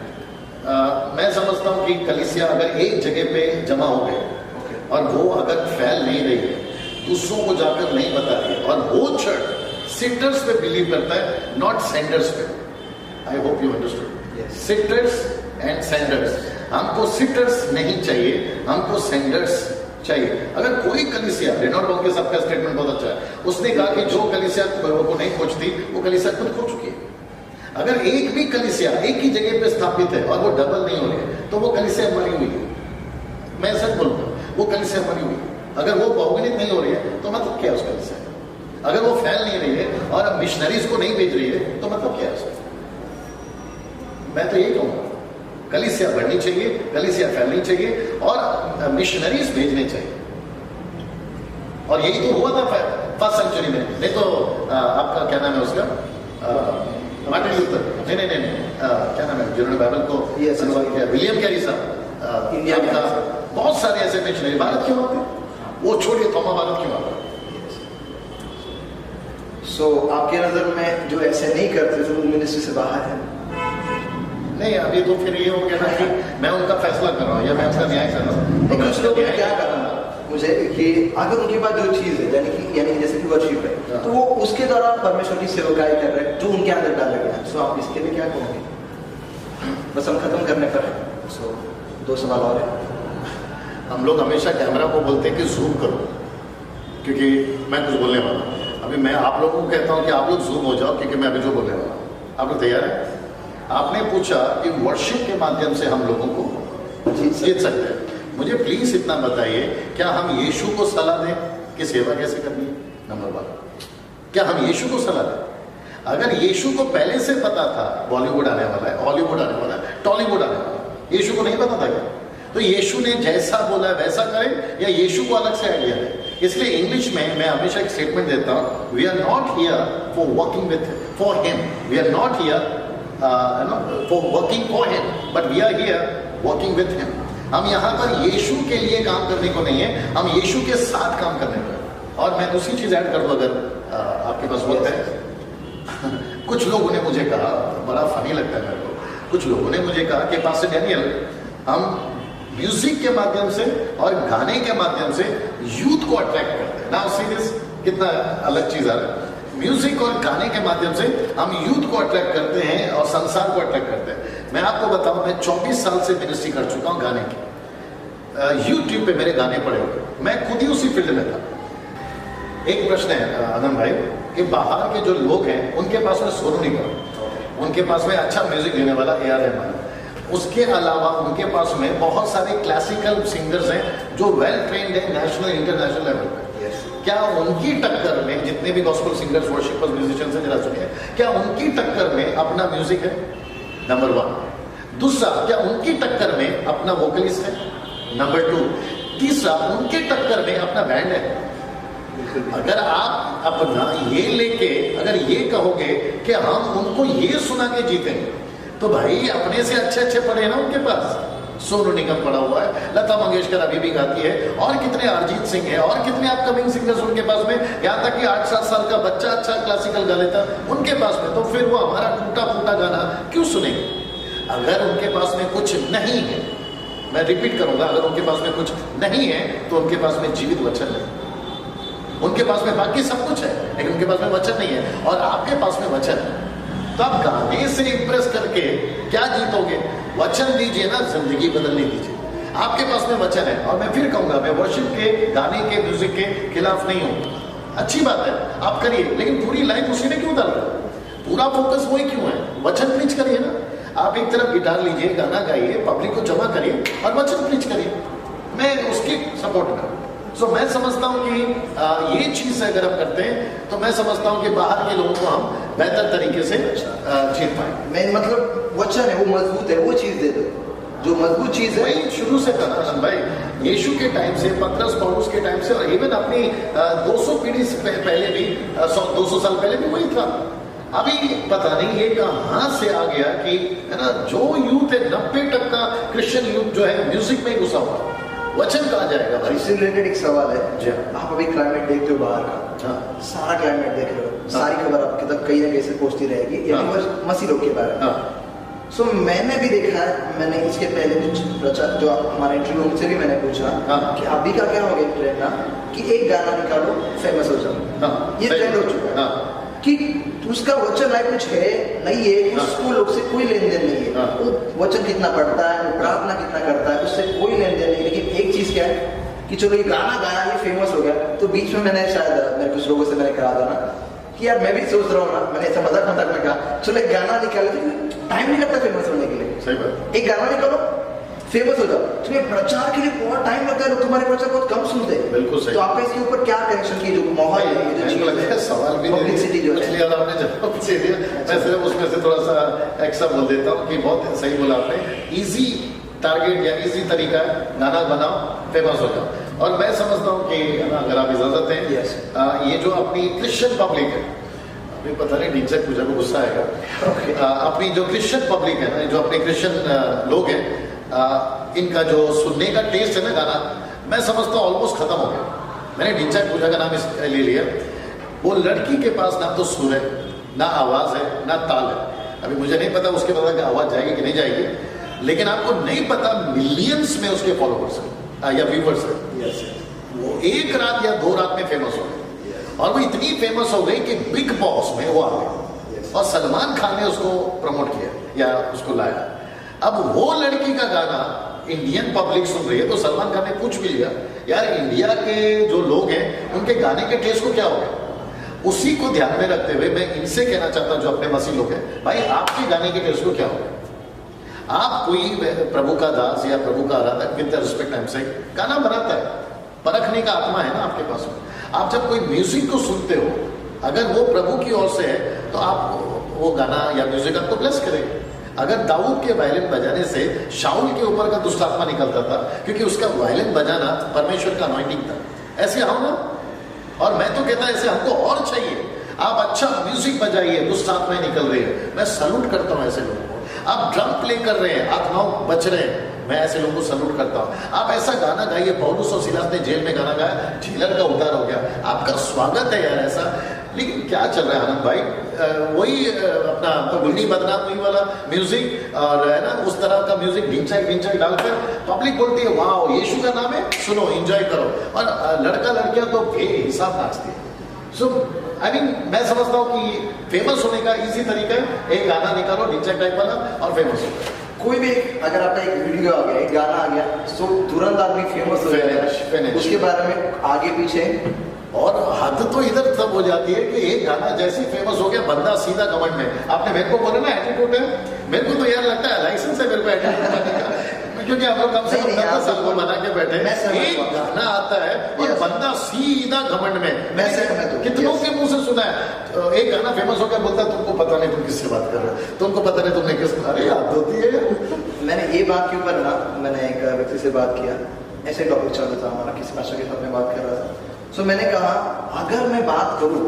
मैं समझता हूँ कि कलीसिया अगर एक जगह पे जमा हो गए और वो अगर फैल नहीं रही है, दूसरों को जाकर नहीं बता रही है, और वो चर्च सिटर्स पे बिलीव करता है, नॉट सेंडर्स पे। I hope you understood. Sitters and senders. हमको सिटर्स नहीं चाहिए, हमको सेंडर्स चाहिए। अगर कोई कलीसिया, रेनॉल्ड बॉन्के साहब का स्टेटमेंट बहुत अच्छा है, उसने कहा कि जो कलीसिया को नहीं खोजती वो कलीसिया खुद खो चुकी है। अगर एक भी कलीसिया एक ही जगह पे स्थापित है और वो डबल नहीं हो रही है, तो वो कलीसिया मरी हुई है। मैं सच बोलूंगा, वो कलीसिया मरी हुई है। अगर वो बहुगिणित नहीं हो रही है तो मतलब क्या है उस कलीसिया? अगर वो फैल नहीं रही है और अब मिशनरीज को नहीं भेज रही है तो मतलब क्या है उसका? मैं तो यही कहूंगा, कलीसिया बढ़नी चाहिए, कलीसिया फैलनी चाहिए और मिशनरीज भेजने चाहिए। और यही तो हुआ था फर्स्ट सेंचुरी में। नहीं तो आपका क्या नाम है उसका, मार्टिन लूथर, नहीं, क्या नाम है जिन्होंने बाइबल को अनुवाद किया, विलियम कैरी साहब, इंडिया में बहुत सारे ऐसे मिशनरी। भारत क्यों आते? वो छोड़िए, थॉमस भारत क्यों आता? सो आपके नजर में जो ऐसे नहीं करते तो वो मिनिस्ट्री से बाहर है? नहीं, अभी तो फिर ये हो गया ना कि मैं उनका फैसला कर रहा हूँ या मैं उसका न्याय कर रहा हूँ। तो कुछ लोगों ने क्या करना मुझे कि अगर उनके पास जो चीज़ है, यानी जैसे कि वर्शिप है, तो वो उसके द्वारा परमेश्वर की सेवकाई कर रहे हैं जो उनके अंदर डाला गया। सो आप इसके लिए क्या कहोगे? बस हम खत्म करने पर है। सो 2 सवाल और है। हम लोग हमेशा कैमरा को बोलते हैं कि जूम करो, क्योंकि मैं कुछ बोलने वाला हूँ। अभी मैं आप लोगों को कहता हूँ कि आप लोग जूम हो जाओ, क्योंकि मैं अभी जो बोलने वाला हूँ। आप लोग तैयार हैं? आपने पूछा कि वर्शिप के माध्यम से हम लोगों को जीत सकते हैं। मुझे प्लीज इतना बताइए, क्या हम यीशु को सलाह दें कि सेवा कैसे करनी है? नंबर 1, क्या हम यीशु को सलाह दें? अगर यीशु को पहले से पता था बॉलीवुड आने वाला है, हॉलीवुड आने वाला है, टॉलीवुड आने वाला है, यीशु को नहीं पता था क्या? तो यीशु ने जैसा बोला है वैसा करें, या यीशु को अलग से आइडिया है? इसलिए इंग्लिश में मैं हमेशा एक स्टेटमेंट देता हूँ, we are not here for working with for him, we are not here for working for him, but we are here working with him. हम यहाँ पर यीशु के लिए काम करने को नहीं है, हम यीशु के साथ काम करने को है। और मैं दूसरी चीज ऐड कर दूं, अगर आपके पास वक्त है। कुछ लोगों ने मुझे कहा, बड़ा फनी लगता है मेरे को, कुछ लोगों ने मुझे कहा कि पास्टर डैनियल, हम म्यूजिक के माध्यम से और गाने के माध्यम से यूथ को अट्रैक्ट करते हैं। नाउ सी दिस, कितना अलग चीज आ रहा है। म्यूजिक और गाने के माध्यम से हम यूथ को अट्रैक्ट करते हैं और संसार को अट्रैक्ट करते हैं। मैं आपको बताऊं, मैं 24 साल से मिनिस्ट्री कर चुका हूं गाने की। यूट्यूब पे मेरे गाने पड़े हुए, मैं खुद ही उसी फील्ड में था। एक प्रश्न है आनंद भाई कि बाहर के जो लोग हैं उनके पास में सोनू निगम, उनके पास में अच्छा म्यूजिक देने वाला ए.आर. रहमान, उसके अलावा उनके पास में बहुत सारे क्लासिकल सिंगर्स हैं जो वेल ट्रेन्ड है नेशनल इंटरनेशनल लेवल पे। क्या उनकी टक्कर में जितने भी गॉस्पेल सिंगर्स, वर्शिपर्स, म्यूजिशियंस हैं, जरा सुनिए, क्या उनकी टक्कर में अपना म्यूजिक है? नंबर 1। दूसरा, क्या उनकी टक्कर में अपना वोकलिस्ट है? नंबर 2। तीसरा, उनके टक्कर में अपना बैंड है? अगर आप अपना ये लेके अगर ये कहोगे कि हम उनको ये सुना के जीतेंगे, तो भाई अपने से अच्छे अच्छे पड़े हैं ना उनके पास। सोनू निगम पड़ा हुआ है, लता मंगेशकर अभी भी गाती है, और कितने अरिजीत सिंह है, और कितने अपकमिंग सिंगर्स उनके पास में, यहाँ तक कि 8-7 साल का बच्चा अच्छा क्लासिकल गा लेता उनके पास में। तो फिर वो हमारा टूटा फूटा गाना क्यों सुनेंगे? अगर उनके पास में कुछ नहीं है, मैं रिपीट करूंगा, अगर उनके पास में कुछ नहीं है तो उनके पास में जीवित वचन है। उनके पास में बाकी सब कुछ है लेकिन उनके पास में वचन नहीं है, और आपके पास में वचन है। तो आप गाने से इंप्रेस करके क्या जीतोगे? वचन दीजिए ना, जिंदगी बदलने दीजिए। आपके पास में वचन है, और मैं फिर कहूंगा, मैं वर्शिप के, गाने के, म्यूजिक के खिलाफ नहीं हूं। अच्छी बात है, आप करिए, लेकिन पूरी लाइफ उसी में क्यों डाल रहे हो? पूरा फोकस वही क्यों है? वचन प्रीच करिए ना। आप एक तरफ गिटार लीजिए, गाना गाइए, पब्लिक को जमा करिए और वचन प्रीच करिए। मैं उसकी सपोर्ट में। सो मैं समझता हूँ कि ये चीज अगर हम करते हैं तो मैं समझता हूँ कि बाहर के लोगों को हम बेहतर तरीके से जीत पाए। मैं मतलब वचन है वो मजबूत है, वो चीज दे दो जो मजबूत चीज है। वही शुरू से था ना भाई, यीशु के टाइम से, पतरस पौलुस के टाइम से, और इवन अपनी 200 पीढ़ी से पहले भी, 200 साल पहले भी वही था। अभी पता नहीं ये कहां से आ गया कि, है ना, जो यूथ है 90% क्रिश्चियन यूथ जो है म्यूजिक में घुसा हुआ। वचन कहा जाएगा भाई? इससे रिलेटेड एक सवाल है जी। आप अभी क्लाइमेट देखते हो बाहर का, हाँ। सारा क्लाइमेट देख रहे हो, हाँ। सारी खबर आपके तक कहीं ना कहीं से पहुंचती रहेगी, हाँ। मसीह लोग के बारे में। सो मैंने भी देखा है, मैंने इसके पहले कुछ प्रचार जो हमारे इंटरव्यू उनसे भी मैंने पूछा कि अभी का क्या हो गया ट्रेंड ना, कि एक गाना निकालो फेमस हो जाओ। ये ट्रेंड हो चुका है कि उसका वचन है कुछ है नहीं है, उसको लोग से कोई लेन देन नहीं है। वो वचन कितना पढ़ता है, वो प्रार्थना कितना करता है, उससे कोई लेन देन नहीं। लेकिन एक चीज क्या है कि चलो ये गाना गाया, ये फेमस हो गया, तो बीच में मैंने शायद मेरे कुछ लोगों से मैंने कहा था ना कि यार मैं भी सोच रहा हूँ ना, मैंने ऐसा मजाक में कहा चलो एक गाना निकाले, तो टाइम नहीं लगता फेमस होने के लिए। सही बात। एक गाना निकालो फेमस हो जाओ, तुम्हें प्रचार के लिए बहुत टाइम लगता है, लोग तुम्हारे प्रचार बहुत कम सुनते हैं। बिल्कुल सही। तो आपका इसके ऊपर क्या कनेक्शन की जो माहौल है, जो चीज है, सवाल भी पब्लिसिटी जो है, इसलिए आपने जवाब दे दिया। मैं सिर्फ उसमें से थोड़ा सा एक्स्ट्रा बोल देता हूँ कि बहुत सही बोला आपने। इजी टारगेट या इजी तरीका है, गाना बनाओ फेमस हो जाओ। और मैं समझता हूँ कि अगर आप इजाजत दें, ये जो अपनी क्रिश्चियन पब्लिक है, अभी पता नहीं डीजे पूजा को गुस्सा आएगा, अपनी जो क्रिश्चियन पब्लिक है ना, जो अपने क्रिश्चियन लोग हैं, इनका जो सुनने का टेस्ट है ना गाना, मैं समझता हूँ ऑलमोस्ट खत्म हो गया। मैंने ढिंचा पूजा का नाम ले लिया। वो लड़की के पास ना तो सुर है, ना आवाज है, ना ताल है। अभी मुझे नहीं पता उसके बाद आवाज जाएगी कि नहीं जाएगी, लेकिन आपको नहीं पता मिलियंस में उसके फॉलोवर्स है या व्यूवर्स है। वो एक रात या 2 रात में फेमस हो गई, और वो इतनी फेमस हो गई कि बिग बॉस में वो आ गई, और सलमान खान ने उसको प्रमोट किया या उसको लाया। अब वो लड़की का गाना इंडियन पब्लिक सुन रही है, तो सलमान खान ने पूछ भी लिया, यार इंडिया के जो लोग हैं उनके गाने के टेस्ट को क्या हो गया? उसी को ध्यान में रखते हुए मैं इनसे कहना चाहता हूं, जो अपने मसीह लोग हैं, भाई आपके गाने के टेस्ट को क्या हो गया? आप कोई प्रभु का दास या प्रभु का आराधक, with respect I am saying, गाना बनाता है, परखने का आत्मा है ना आपके पास में। आप जब कोई म्यूजिक को सुनते हो, अगर वो प्रभु की ओर से है, तो आप वो गाना या म्यूजिक आपको ब्लेस करेगा। अगर दाऊद के वायलिन बजाने से शाऊल के ऊपर का दुष्ट आत्मा निकलता था, क्योंकि उसका वायलिन बजाना परमेश्वर का अनॉइंटिंग था, ऐसे हम ना, और मैं तो कहता ऐसे हमको और चाहिए। आप अच्छा म्यूजिक बजाइए, दुष्ट आत्माएं निकल रही है, मैं सल्यूट करता हूं ऐसे लोगों को। आप ड्रम प्ले कर रहे हैं, आत्माओं बच रहे हैं, मैं ऐसे लोगों को सल्यूट करता हूं। आप ऐसा गाना गाइए, पौलुस और सिलास ने जेल में गाना गाया, जेलर का उद्धार हो गया, आपका स्वागत है यार ऐसा। लेकिन क्या चल रहा है आनंद भाई, वही अपना गुंडी बदनाम हुई वाला म्यूजिक, और है ना उस तरह का म्यूजिक ढिंचाक डालकर पब्लिक बोलती है वाह यीशु का नाम है, सुनो एंजॉय करो, और लड़का लड़कियां तो बेहिसाब नाचती है। सो आई मीन मैं समझता हूँ कि फेमस होने का इजी तरीका है, एक गाना निकालो नीचे टाइप वाला और फेमस हो गए। कोई भी अगर आपका एक वीडियो आ गया, एक गाना आ गया, तो तुरंत आदमी फेमस हो जाएगा। उसके बारे में आगे पीछे और हद तो इधर तब हो जाती है कि एक गाना जैसे ही फेमस हो गया बंदा सीधा कमेंट में। आपने मेरे को बोला ना एटीट्यूड है, मेरे को तो यार लगता है लाइसेंस है मेरे को एटीट्यूड करने का, क्योंकि हम लोग कम से कम 10 साल को बना के बैठे, एक गाना आता है और बंदा सीधा घमंड में। कितनों के मुंह से सुना है, एक गाना फेमस हो गया, बोलता तुमको पता नहीं तुम किससे बात कर रहे हो, तुमको पता नहीं तुमने किस, अरे याद होती है। मैंने ये बात के ऊपर ना, मैंने एक व्यक्ति से बात किया, ऐसे टॉपिक चल रहा था हमारा, किस भाषा के साथ में बात कर रहा था। तो मैंने कहा अगर मैं बात करूं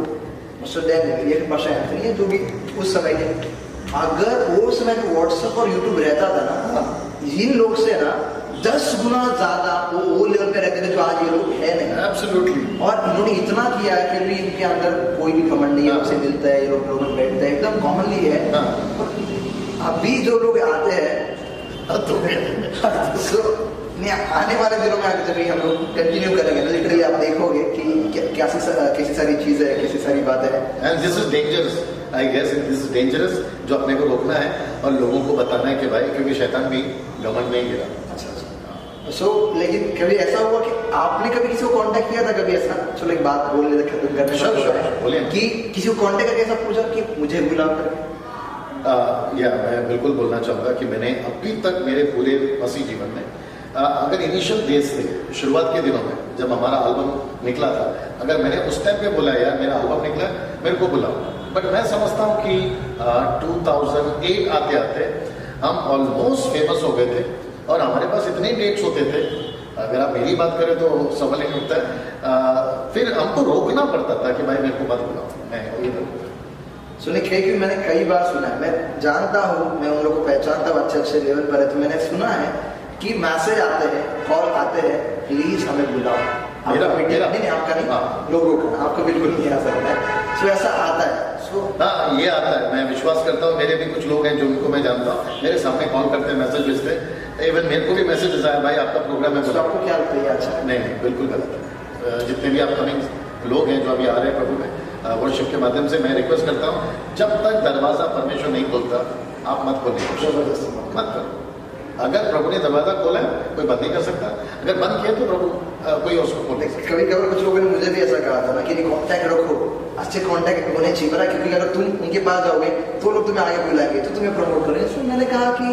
मिस्टर डैन, ये भाषा एंथनी है जो भी उस समय के, अगर वो समय व्हाट्सएप और यूट्यूब रहता था ना, इन लोग से ना 10 गुना ज्यादा वो लेवल पे रहते थे जो आज ये लोग है नहीं। एब्सोल्युटली। और इन्होंने इतना किया है, फिर भी इनके अंदर कोई भी घमंड नहीं है, आपसे मिलता है, ये लोग बैठते हैं, एकदम कॉमनली है। अभी जो लोग आते हैं नहीं, आने वाले दिनों में आगे जब हम लोग कंटिन्यू करेंगे तो लिटरली आप देखोगे कि कैसी सारी चीजें हैं, कैसी सारी बातें हैं। And this is dangerous, I guess this is dangerous, जो अपने को रोकना है और लोगों को बताना है कि भाई, क्योंकि शैतान भी घमंड में ही गिरा। अच्छा। लेकिन कभी ऐसा हुआ कि आपने कभी किसी को कांटेक्ट किया था, कभी ऐसा, चलो एक बात बोल लेते खत्म करने में, कि किसी को कांटेक्ट करके ऐसा पूछा कि मुझे गुलाम करके? या मैं बिल्कुल बोलना चाहूँगा कि मैंने अभी तक मेरे पूरे मसीह जीवन में, अगर इनिशियल डेज थे, शुरुआत के दिनों में जब हमारा एल्बम निकला था, अगर मैंने उस टाइम पे बोला यार मेरा एल्बम निकला मेरे को बुलाओ, बट मैं समझता हूँ कि 2008 आते आते हम ऑलमोस्ट फेमस हो गए थे और हमारे पास इतने डेट्स होते थे, अगर आप मेरी बात करें तो सवाल ही उठता है, फिर हमको रोकना पड़ता था कि भाई मेरे को मत बुलाओ, मैं ये सुनिए, क्योंकि मैंने कई बार सुना है, मैं जानता हूँ, मैं उन लोगों को पहचानता हूँ अच्छे लेवल पर है, तो मैंने सुना है कि मैसेज आते हैं, कॉल आते हैं, प्लीज हमें बुलाओ। नहीं आपका नहीं, लोगों का, आपको बिल्कुल नहीं आ सकता है। सो ऐसा आता है। हाँ, ये आता है, मैं विश्वास करता हूँ। मेरे भी कुछ लोग हैं जो उनको मैं जानता हूँ, मेरे सामने कॉल करते हैं, मैसेज भेजते हैं, इवन मेरे को भी मैसेज आया भाई आपका प्रोग्राम है। आपको क्या लगता है? अच्छा नहीं, बिल्कुल गलत है। जितने भी अपकमिंग लोग हैं जो अभी आ रहे हैं प्रभु में वर्शिप के माध्यम से, मैं रिक्वेस्ट करता हूँ, जब तक दरवाजा परमेश्वर नहीं खोलता आप मत खोलिए, मत करो। अगर प्रभु ने दरवाजा खोला है कोई बंद नहीं कर सकता, अगर बंद किया तो प्रभु कोई उसको खोल नहीं सकता। कभी कभी कुछ लोगों ने मुझे भी ऐसा कहा था ना कि कॉन्टैक्ट रखो, अच्छे कॉन्टैक्ट होने चाहिए, बड़ा, क्योंकि अगर तुम उनके पास जाओगे तो लोग तुम्हें आगे बुलाएंगे, तो तुम्हें प्रमोट करेंगे। तो मैंने कहा कि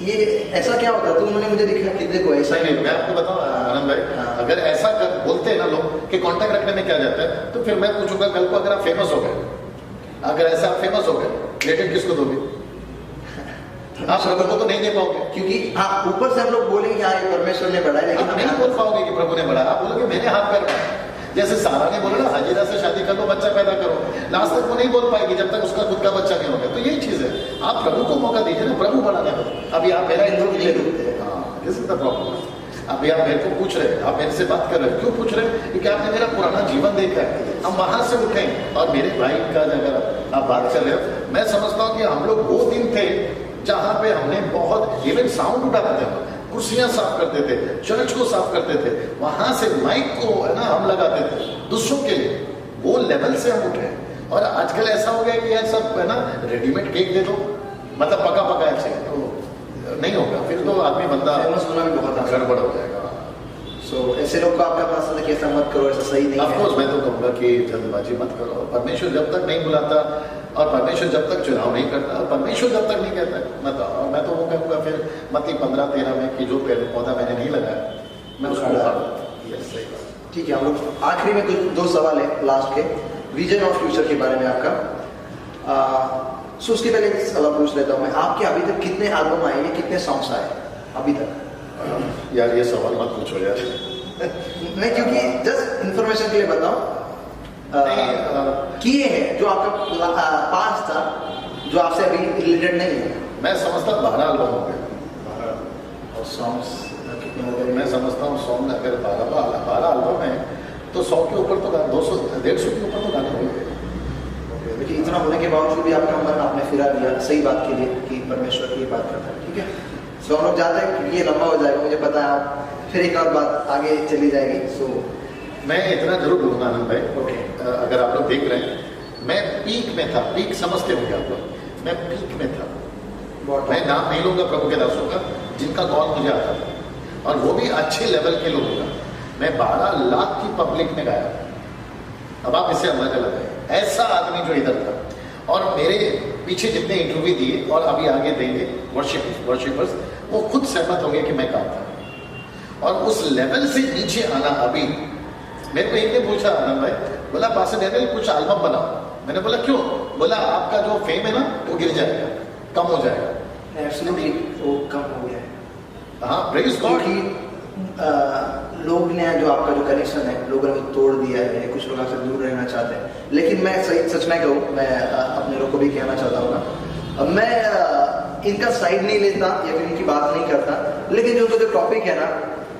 ये ऐसा क्या होता है, तो उन्होंने मुझे दिखा कि देखो ऐसा नहीं। मैं आपको बताऊँ आनंद भाई, अगर ऐसा बोलते हैं ना लोग कि कॉन्टैक्ट रखने में क्या जाता है, तो फिर मैं पूछूंगा कल को अगर आप फेमस हो गए, अगर ऐसा आप फेमस हो गए, क्रेडिट किसको दोगे? आप प्रभु को तो नहीं दे पाओगे, क्योंकि हाँ, ऊपर से हम लोग बोलेंगे हाँ ये परमेश्वर ने बढ़ाया, लेकिन आप नहीं बोल पाओगे कि प्रभु ने बढ़ाया। आप बोलोगे मैंने हाथ पैर बढ़ाया, जैसे सारा ने बोला ना हाजिरा से शादी कर लो, बच्चा पैदा करो, लास्ट तक वो नहीं बोल पाएगी जब तक उसका खुद का बच्चा नहीं होगा। तो यही चीज है, आप प्रभु को मौका दीजिए ना, प्रभु बढ़ाने दो। अभी आप मेरा इंटरव्यू ले रहे हैं, दिस इज द प्रॉब्लम। अभी आप मेरे को पूछ रहे हैं, आप मेरे से बात कर रहे हैं, क्यों पूछ रहे हैं? क्योंकि आपने मेरा पुराना जीवन देखा है, हम वहां से उठे और मेरे भाई का अगर आप बात कर रहे हो, मैं समझता हूँ कि हम लोग वो दिन थे जहां पे हमने बहुत इवन साउंड उठाते थे, कुर्सियां साफ करते थे, चर्च को साफ करते थे, वहां से माइक को है ना हम लगाते थे दूसरों के लिए, वो लेवल से हम उठे। और आजकल ऐसा हो गया कि यार सब है ना रेडीमेड केक दे दो, मतलब पका पका ऐसे, तो नहीं होगा, फिर तो आदमी बंदा सुना भी बहुत गड़बड़ हो जाएगा। सो ऐसे लोग को आपका पसंद है कि ऐसा मत करो, ऐसा सही नहीं है। ऑफकोर्स मैं तो कहूँगा कि जल्दबाजी मत करो। परमेश्वर जब तक नहीं बुलाता और परमेश्वर जब तक चुनाव नहीं करता और परमेश्वर जब तक नहीं कहता मत आओ। और मैं तो वो कहूँगा फिर मत्ती 15-13 में कि जो पेड़ पौधा मैंने नहीं लगाया मैं उसको उखाड़। ठीक है, हम लोग आखिरी में दो सवाल है लास्ट के, विजन और फ्यूचर के बारे में आपका। सो उसके पहले एक सवाल पूछ लेता हूँ मैं, आपके अभी तक कितने एल्बम आए हैं, कितने सॉन्ग्स आए अभी तक? यार ये सवाल मत पूछो यार। नहीं, क्योंकि जस्ट इंफॉर्मेशन के लिए बताओ किए हैं जो आपका पास था, जो आपसे अभी रिलेटेड नहीं है। मैं समझता 12 एल्बम हो गए और सॉन्ग्स कितने हो गए? मैं समझता हूँ सॉन्ग अगर 12 एल्बम है तो 100 के ऊपर तो 200-150 के ऊपर तो गाने हो गए। देखिए इतना होने के बावजूद भी आपका मन आपने फिरा दिया सही बात के लिए कि परमेश्वर की बात करता है। ठीक है, सो हम लोग जाते हैं कि ये लंबा हो जाएगा, मुझे पता है आप फिर एक और बात आगे चली जाएगी। सो मैं इतना जरूर बोलूंगा आनंद भाई, ओके। अगर आप लोग देख रहे हैं, मैं पीक में था, पीक समझते होंगे आप लोग, मैं पीक में था। मैं नाम नहीं लूंगा प्रभु के दासों का जिनका कॉल मुझे आता था, और वो भी अच्छे लेवल के लोगों का। मैं 12 लाख की पब्लिक में गाया। अब आप इससे अंदाजा लगाए, ऐसा आदमी जो इधर था, और मेरे पीछे जितने इंटरव्यू दिए और अभी आगे देंगे वर्शिपर्स, वो खुद सहमत होंगे कि मैं कहाँ था। और उस लेवल से नीचे आना, अभी मेरे को एक ने पूछा आनंद भाई, बोला पास्टर डैनियल कुछ एल्बम बनाओ। मैंने बोला क्यों? बोला आपका जो फेम है ना वो गिर जाएगा, कम हो जाएगा। एब्सोल्युटली वो कम हो गया है। हाँ, प्रेज गॉड। क्योंकि लोग ने जो आपका जो कनेक्शन है लोगों ने तोड़ दिया है, कुछ लोग आपसे दूर रहना चाहते हैं। लेकिन मैं सच में कहूँ, मैं अपने लोग को भी कहना चाहता हूँ ना, मैं इनका साइड नहीं लेता या फिर इनकी बात नहीं करता, लेकिन जो टॉपिक है ना,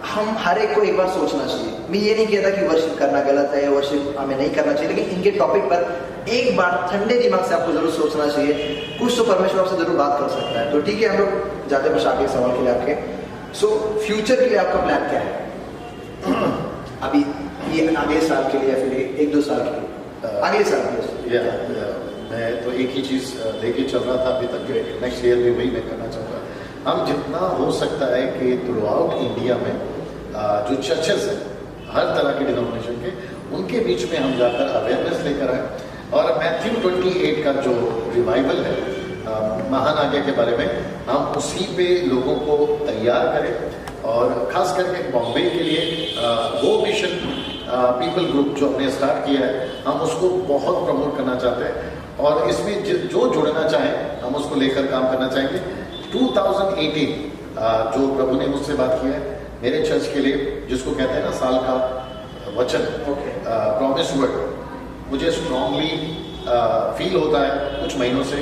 हम हर एक को एक बार सोचना चाहिए। मैं ये नहीं कहता कि वर्शिप करना गलत है या वर्शिप हमें नहीं करना चाहिए, लेकिन इनके टॉपिक पर एक बार ठंडे दिमाग से आपको जरूर सोचना चाहिए। कुछ तो परमेश्वर आपसे जरूर बात कर सकता है। तो ठीक है, हम लोग जाते बस आगे सवाल के लिए आपके। सो फ्यूचर के लिए आपका प्लान क्या है अभी, ये अगले साल के लिए या फिर 1-2 साल के लिए? अगले साल के लिए मैं तो एक ही चीज लेके चल रहा था अभी तक, नेक्स्ट ईयर भी वही मैं करना चाहूँगा। हम जितना हो सकता है कि थ्रू आउट इंडिया में जो चर्चेस हैं हर तरह के डिनोमिनेशन के, उनके बीच में हम जाकर अवेयरनेस लेकर आए। और मैथ्यू 28 का जो रिवाइवल है, महान आज्ञा के बारे में, हम उसी पे लोगों को तैयार करें। और खास करके बॉम्बे के लिए वो मिशन पीपल ग्रुप जो हमने स्टार्ट किया है, हम उसको बहुत प्रमोट करना चाहते हैं। और इसमें जो जुड़ना चाहें हम उसको लेकर काम करना चाहेंगे। 2018 जो प्रभु ने मुझसे बात किया है मेरे चर्च के लिए, जिसको कहते हैं ना साल का वचन, प्रॉमिस वर्ड, मुझे स्ट्रांगली फील होता है कुछ महीनों से,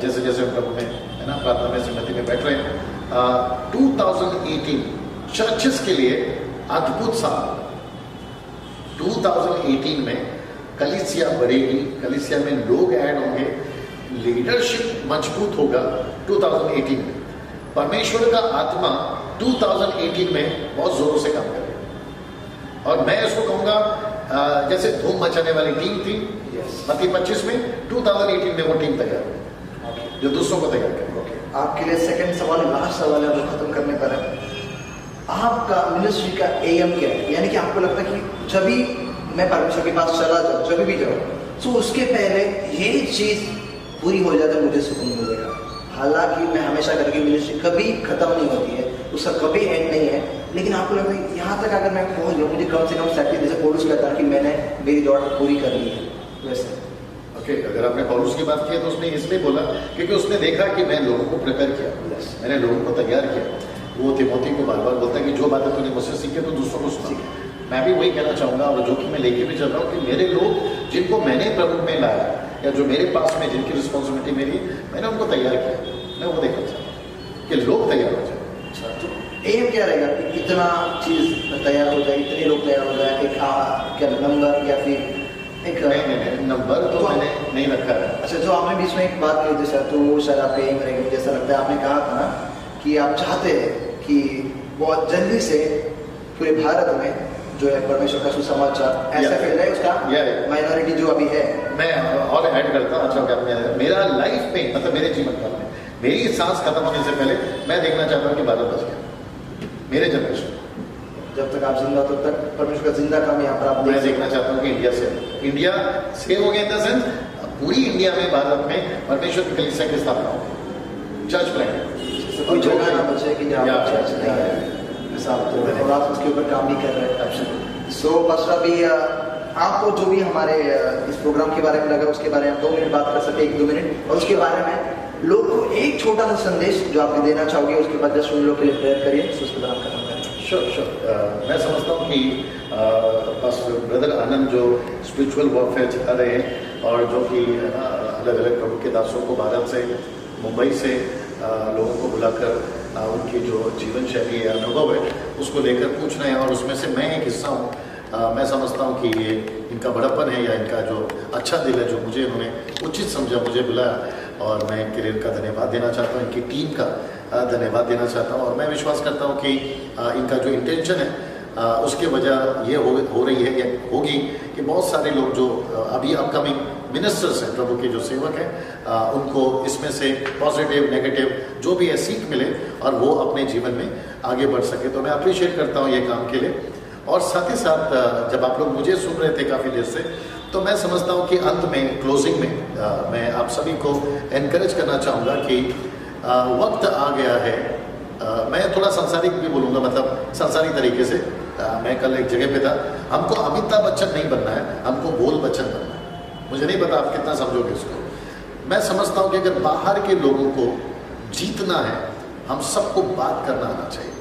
जैसे जैसे हम प्रभु में है ना प्रार्थना में संगति में बैठ रहे हैं। 2018 चर्चेस के लिए अद्भुत साल। 2018 में कलीसिया बढ़ेगी, कलीसिया में लोग ऐड होंगे, लीडरशिप मजबूत होगा। 2018 में परमेश्वर का आत्मा 2018 में बहुत जोरों से काम करेगा। और मैं इसको कहूंगा जैसे धूम मचाने वाली टीम थी मत्ती 25 में, 2018 में वो टीम तैयार होगी जो दूसरों को तैयार करेगी। आपके लिए सेकंड सवाल, लास्ट सवाल है, वो खत्म करने पर है। आपका मिनिस्ट्री का एम क्या है? यानी कि आपको लगता है कि जब भी मैं परमेश्वर के पास चला जाऊँ, जब भी जाऊँ, तो उसके पहले ये चीज पूरी हो जाता है, मुझे सुकून मिलेगा। हालांकि मैं हमेशा करके मिनिस्ट्री कभी खत्म नहीं होती है, उसका कभी एंड नहीं है, लेकिन आपको लगता है यहाँ तक अगर मैं पहुँच जाऊँ, मुझे कम से कम सर्टिफिकेट, जैसे पौलुस कहता है कि मैंने मेरी दौड़ पूरी कर ली है, वैसे। ओके, अगर आपने पौलुस की बात की है तो उसने इसलिए बोला क्योंकि उसने देखा कि मैं लोगों को प्रिपेयर किया, मैंने लोगों को तैयार किया। वो तिमोथी को बार बार बोलता है कि जो बातें तूने मुझसे सीखे तो दूसरों को सुना। मैं भी वही कहना चाहूँगा, और जो कि मैं लेके भी चल रहा हूँ, कि मेरे लोग जिनको मैंने प्रभु में लाया या जो मेरे पास में जिनकी रिस्पॉन्सिबिलिटी मेरी, मैंने उनको तैयार किया। मैं वो देखना चाहता हूँ कि लोग तैयार हो जाए। तो एम क्या रहेगा कि इतना चीज तैयार हो जाए, इतने लोग तैयार हो जाए, एक क्या नंबर या फिर एक? नहीं, नंबर तो मैंने नहीं रखा है। अच्छा, जो आपने बीच में एक बात कही थी सर, तो वो शायद आपका एम रहेगा, जैसा लगता है आपने कहा था ना कि आप चाहते हैं कि बहुत जल्दी से पूरे भारत में जो है परमेश्वर का सुसमाचार ऐसा फैल जाए, उसका माइनॉरिटी जो अभी है। मैं और ऐड करता हूँ, अच्छा, मेरा लाइफ में, मतलब मेरे जीवन काल में, मेरी सांस खत्म होने से पहले मैं देखना चाहता हूँ कि भारत बच गया, मेरे जनरेशन। जब तक आप जिंदा, तब तक परमेश्वर का जिंदा काम यहाँ पर आप मैं देखना चाहता हूँ कि इंडिया सेव हो गया, इन द सेंस पूरी इंडिया में, भारत में परमेश्वर की कलीसिया की स्थापना हो, चर्च प्लांट, कोई जगह ना बचे कि जहाँ चर्च नहीं है। और आप उसके ऊपर काम भी कर रहे हैं। सो पास्टर, अभी आपको जो भी हमारे इस प्रोग्राम के बारे में लगा, उसके बारे में 2 मिनट बात कर सकते हैं, 1-2 मिनट, और उसके बारे में लोगों को एक छोटा सा संदेश जो आप देना चाहोगे, उसके बाद 10 लोग के लिए प्रेयर करिए, उसके बाद खत्म करें। श्योर। मैं समझता हूँ कि बस ब्रदर आनंद जो स्पिरिचुअल वॉरफेयर चला रहे हैं, और जो कि अलग अलग प्रभु के दासों को भारत से, मुंबई से लोगों को बुलाकर उनकी जो जीवन शैली है, अनुभव है, उसको लेकर पूछ रहे हैं, और उसमें से मैं एक हिस्सा हूँ। मैं समझता हूँ कि ये इनका बड़प्पन है, या इनका जो अच्छा दिल है, जो मुझे इन्होंने उचित समझा, मुझे बुलाया, और मैं इनके लिए इनका धन्यवाद देना चाहता हूँ, इनकी टीम का धन्यवाद देना चाहता हूँ। और मैं विश्वास करता हूँ कि इनका जो इंटेंशन है उसकी वजह ये हो रही है या होगी कि बहुत सारे लोग जो अभी अपकमिंग मिनिस्टर्स हैं, प्रभु के जो सेवक हैं, उनको इसमें से पॉजिटिव नेगेटिव जो भी है सीख मिले और वो अपने जीवन में आगे बढ़ सके। तो मैं अप्रिशिएट करता हूँ ये काम के लिए। और साथ ही साथ जब आप लोग मुझे सुन रहे थे काफ़ी देर से, तो मैं समझता हूँ कि अंत में क्लोजिंग में मैं आप सभी को एनकरेज करना चाहूँगा कि वक्त आ गया है। मैं थोड़ा सांसारिक भी बोलूँगा, मतलब सांसारिक तरीके से। मैं कल एक जगह पे था, हमको अमिताभ बच्चन नहीं बनना है, हमको बोल बच्चन बनना है। मुझे नहीं पता आप कितना समझोगे इसको। मैं समझता हूँ कि अगर बाहर के लोगों को जीतना है, हम सबको बात करना आना चाहिए।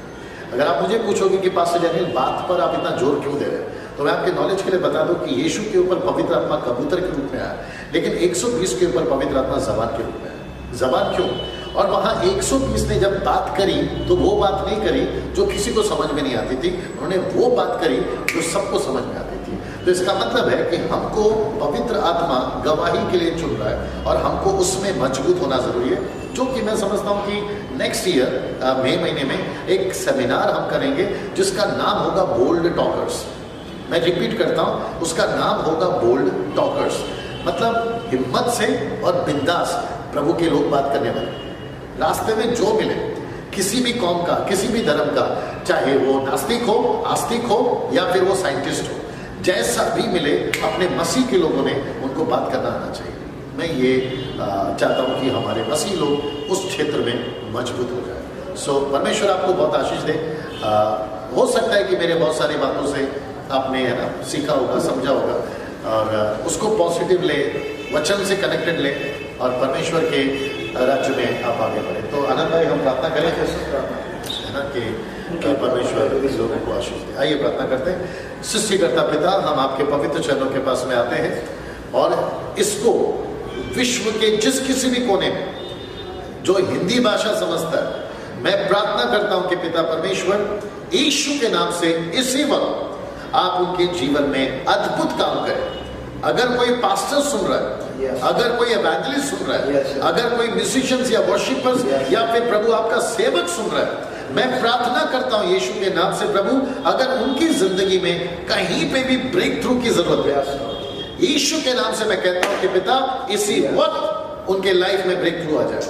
अगर आप मुझे पूछोगे कि पास्टर डैनियल बात पर आप इतना जोर क्यों दे रहे हैं, तो मैं आपके नॉलेज के लिए बता दूं कि यीशु के ऊपर पवित्र आत्मा कबूतर के रूप में आया, लेकिन 120 के ऊपर पवित्र आत्मा जबान के रूप में आया। जबान क्यों? और वहाँ 120 ने जब बात करी तो वो बात नहीं करी जो किसी को समझ में नहीं आती थी, उन्होंने वो बात करी जो सबको समझ में आती थी। तो इसका मतलब है कि हमको पवित्र आत्मा गवाही के लिए चुन रहा है और हमको उसमें मजबूत होना जरूरी है, जो कि मैं समझता हूँ कि नेक्स्ट ईयर मई महीने में एक सेमिनार हम करेंगे जिसका नाम होगा बोल्ड टॉकर्स। मैं रिपीट करता हूँ, उसका नाम होगा बोल्ड टॉकर्स, मतलब हिम्मत से और बिंदास प्रभु के लोग बात करने वाले। रास्ते में जो मिले, किसी भी कौम का, किसी भी धर्म का, चाहे वो नास्तिक हो, आस्तिक हो या फिर वो साइंटिस्ट हो, जैसा भी मिले, अपने मसीह के लोगों ने उनको बात करना आना चाहिए। मैं ये चाहता हूँ कि हमारे मसीह लोग उस क्षेत्र में मजबूत हो जाए। सो परमेश्वर आपको बहुत आशीष दे। हो सकता है कि मेरे बहुत सारी बातों से आपने, है ना, सीखा होगा, समझा होगा, और उसको पॉजिटिव ले, वचन से कनेक्टेड ले और परमेश्वर के राज्य में आप आगे बढ़े। तो आनंद भाई, हम प्रार्थना करें, है ना, कि परमेश्वर इस लोगों को आशीष दे। आइए प्रार्थना करते हैं। सृष्टिकर्ता पिता, हम आपके पवित्र चरणों के पास में आते हैं और इसको विश्व के जिस किसी भी कोने में जो हिंदी भाषा समझता है, मैं प्रार्थना करता हूं कि पिता परमेश्वर यीशु के नाम से इसी वक्त आप उनके जीवन में अद्भुत काम करें। अगर कोई पास्टर सुन रहा है, अगर कोई एवेंजलिस्ट सुन रहा है, अगर कोई म्यूजिशियंस या वर्शिपर्स या फिर प्रभु आपका सेवक सुन रहा है, मैं प्रार्थना करता हूं यीशु के नाम से प्रभु, अगर उनकी जिंदगी में कहीं पे भी ब्रेक थ्रू की जरूरत है, यीशु के नाम से मैं कहता हूं कि पिता इसी वक्त उनके लाइफ में ब्रेक थ्रू आ जाए।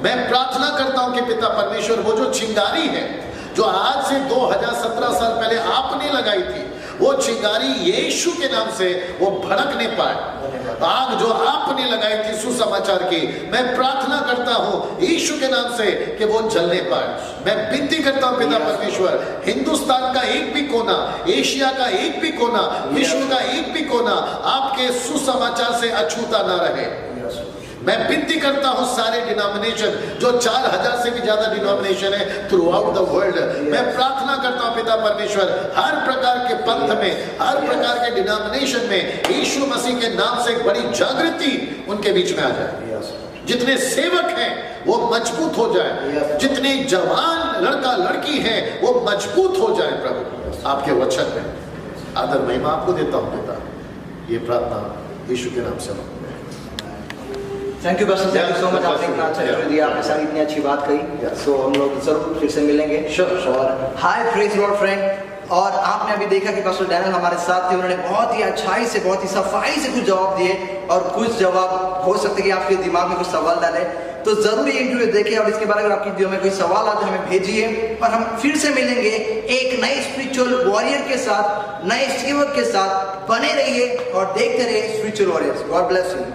मैं प्रार्थना करता हूं कि पिता परमेश्वर, वो जो चिंगारी है जो आज से 2017 साल पहले आपने लगाई थी, वो चिंगारी यीशु के नाम से वो भड़कने पाए। आग जो आपने लगाई थी सुसमाचार की, मैं प्रार्थना करता हूं यीशु के नाम से कि वो जलने पाए। मैं विनती करता हूं पिता परमेश्वर, हिंदुस्तान का एक भी कोना, एशिया का एक भी कोना, विश्व का एक भी कोना आपके सुसमाचार से अछूता ना रहे। मैं विनती करता हूं सारे डिनोमिनेशन, जो 4000 से भी ज्यादा डिनोमिनेशन है थ्रू आउट द वर्ल्ड, मैं प्रार्थना करता हूं पिता परमेश्वर, हर प्रकार के पंथ में, हर प्रकार के डिनोमिनेशन में यीशु मसीह के नाम से एक बड़ी जागृति उनके बीच में आ जाए। जितने सेवक हैं वो मजबूत हो जाए, जितने जवान लड़का लड़की हैं वो मजबूत हो जाए। प्रभु आपके वचन में आदर महिमा आपको देता हूं पिता, ये प्रार्थना यीशु के नाम से। Thank you pastor, thank you so much. आपने इतना अच्छा इंटरव्यू दिया, आपने सारी इतनी अच्छी बात कही। सो हम लोग जरूर फिर से मिलेंगे। और हाय प्रेज लॉर्ड फ्रेंड। और आपने अभी देखा कि पास्टर डैनियल हमारे साथ थे, उन्होंने बहुत ही अच्छाई से, बहुत ही सफाई से कुछ जवाब दिए, और कुछ जवाब हो सकते कि आपके दिमाग में कुछ सवाल डाले, तो जरूर ये इंटरव्यू देखिए। और इसके बाद अगर आपकी दिल में कोई सवाल आते हैं हमें भेजिए, और हम फिर से मिलेंगे एक नए स्पिरिचुअल वॉरियर के साथ, नए सेवक के साथ। बने रहिए और देखते रहिए spiritual warriors. God bless you.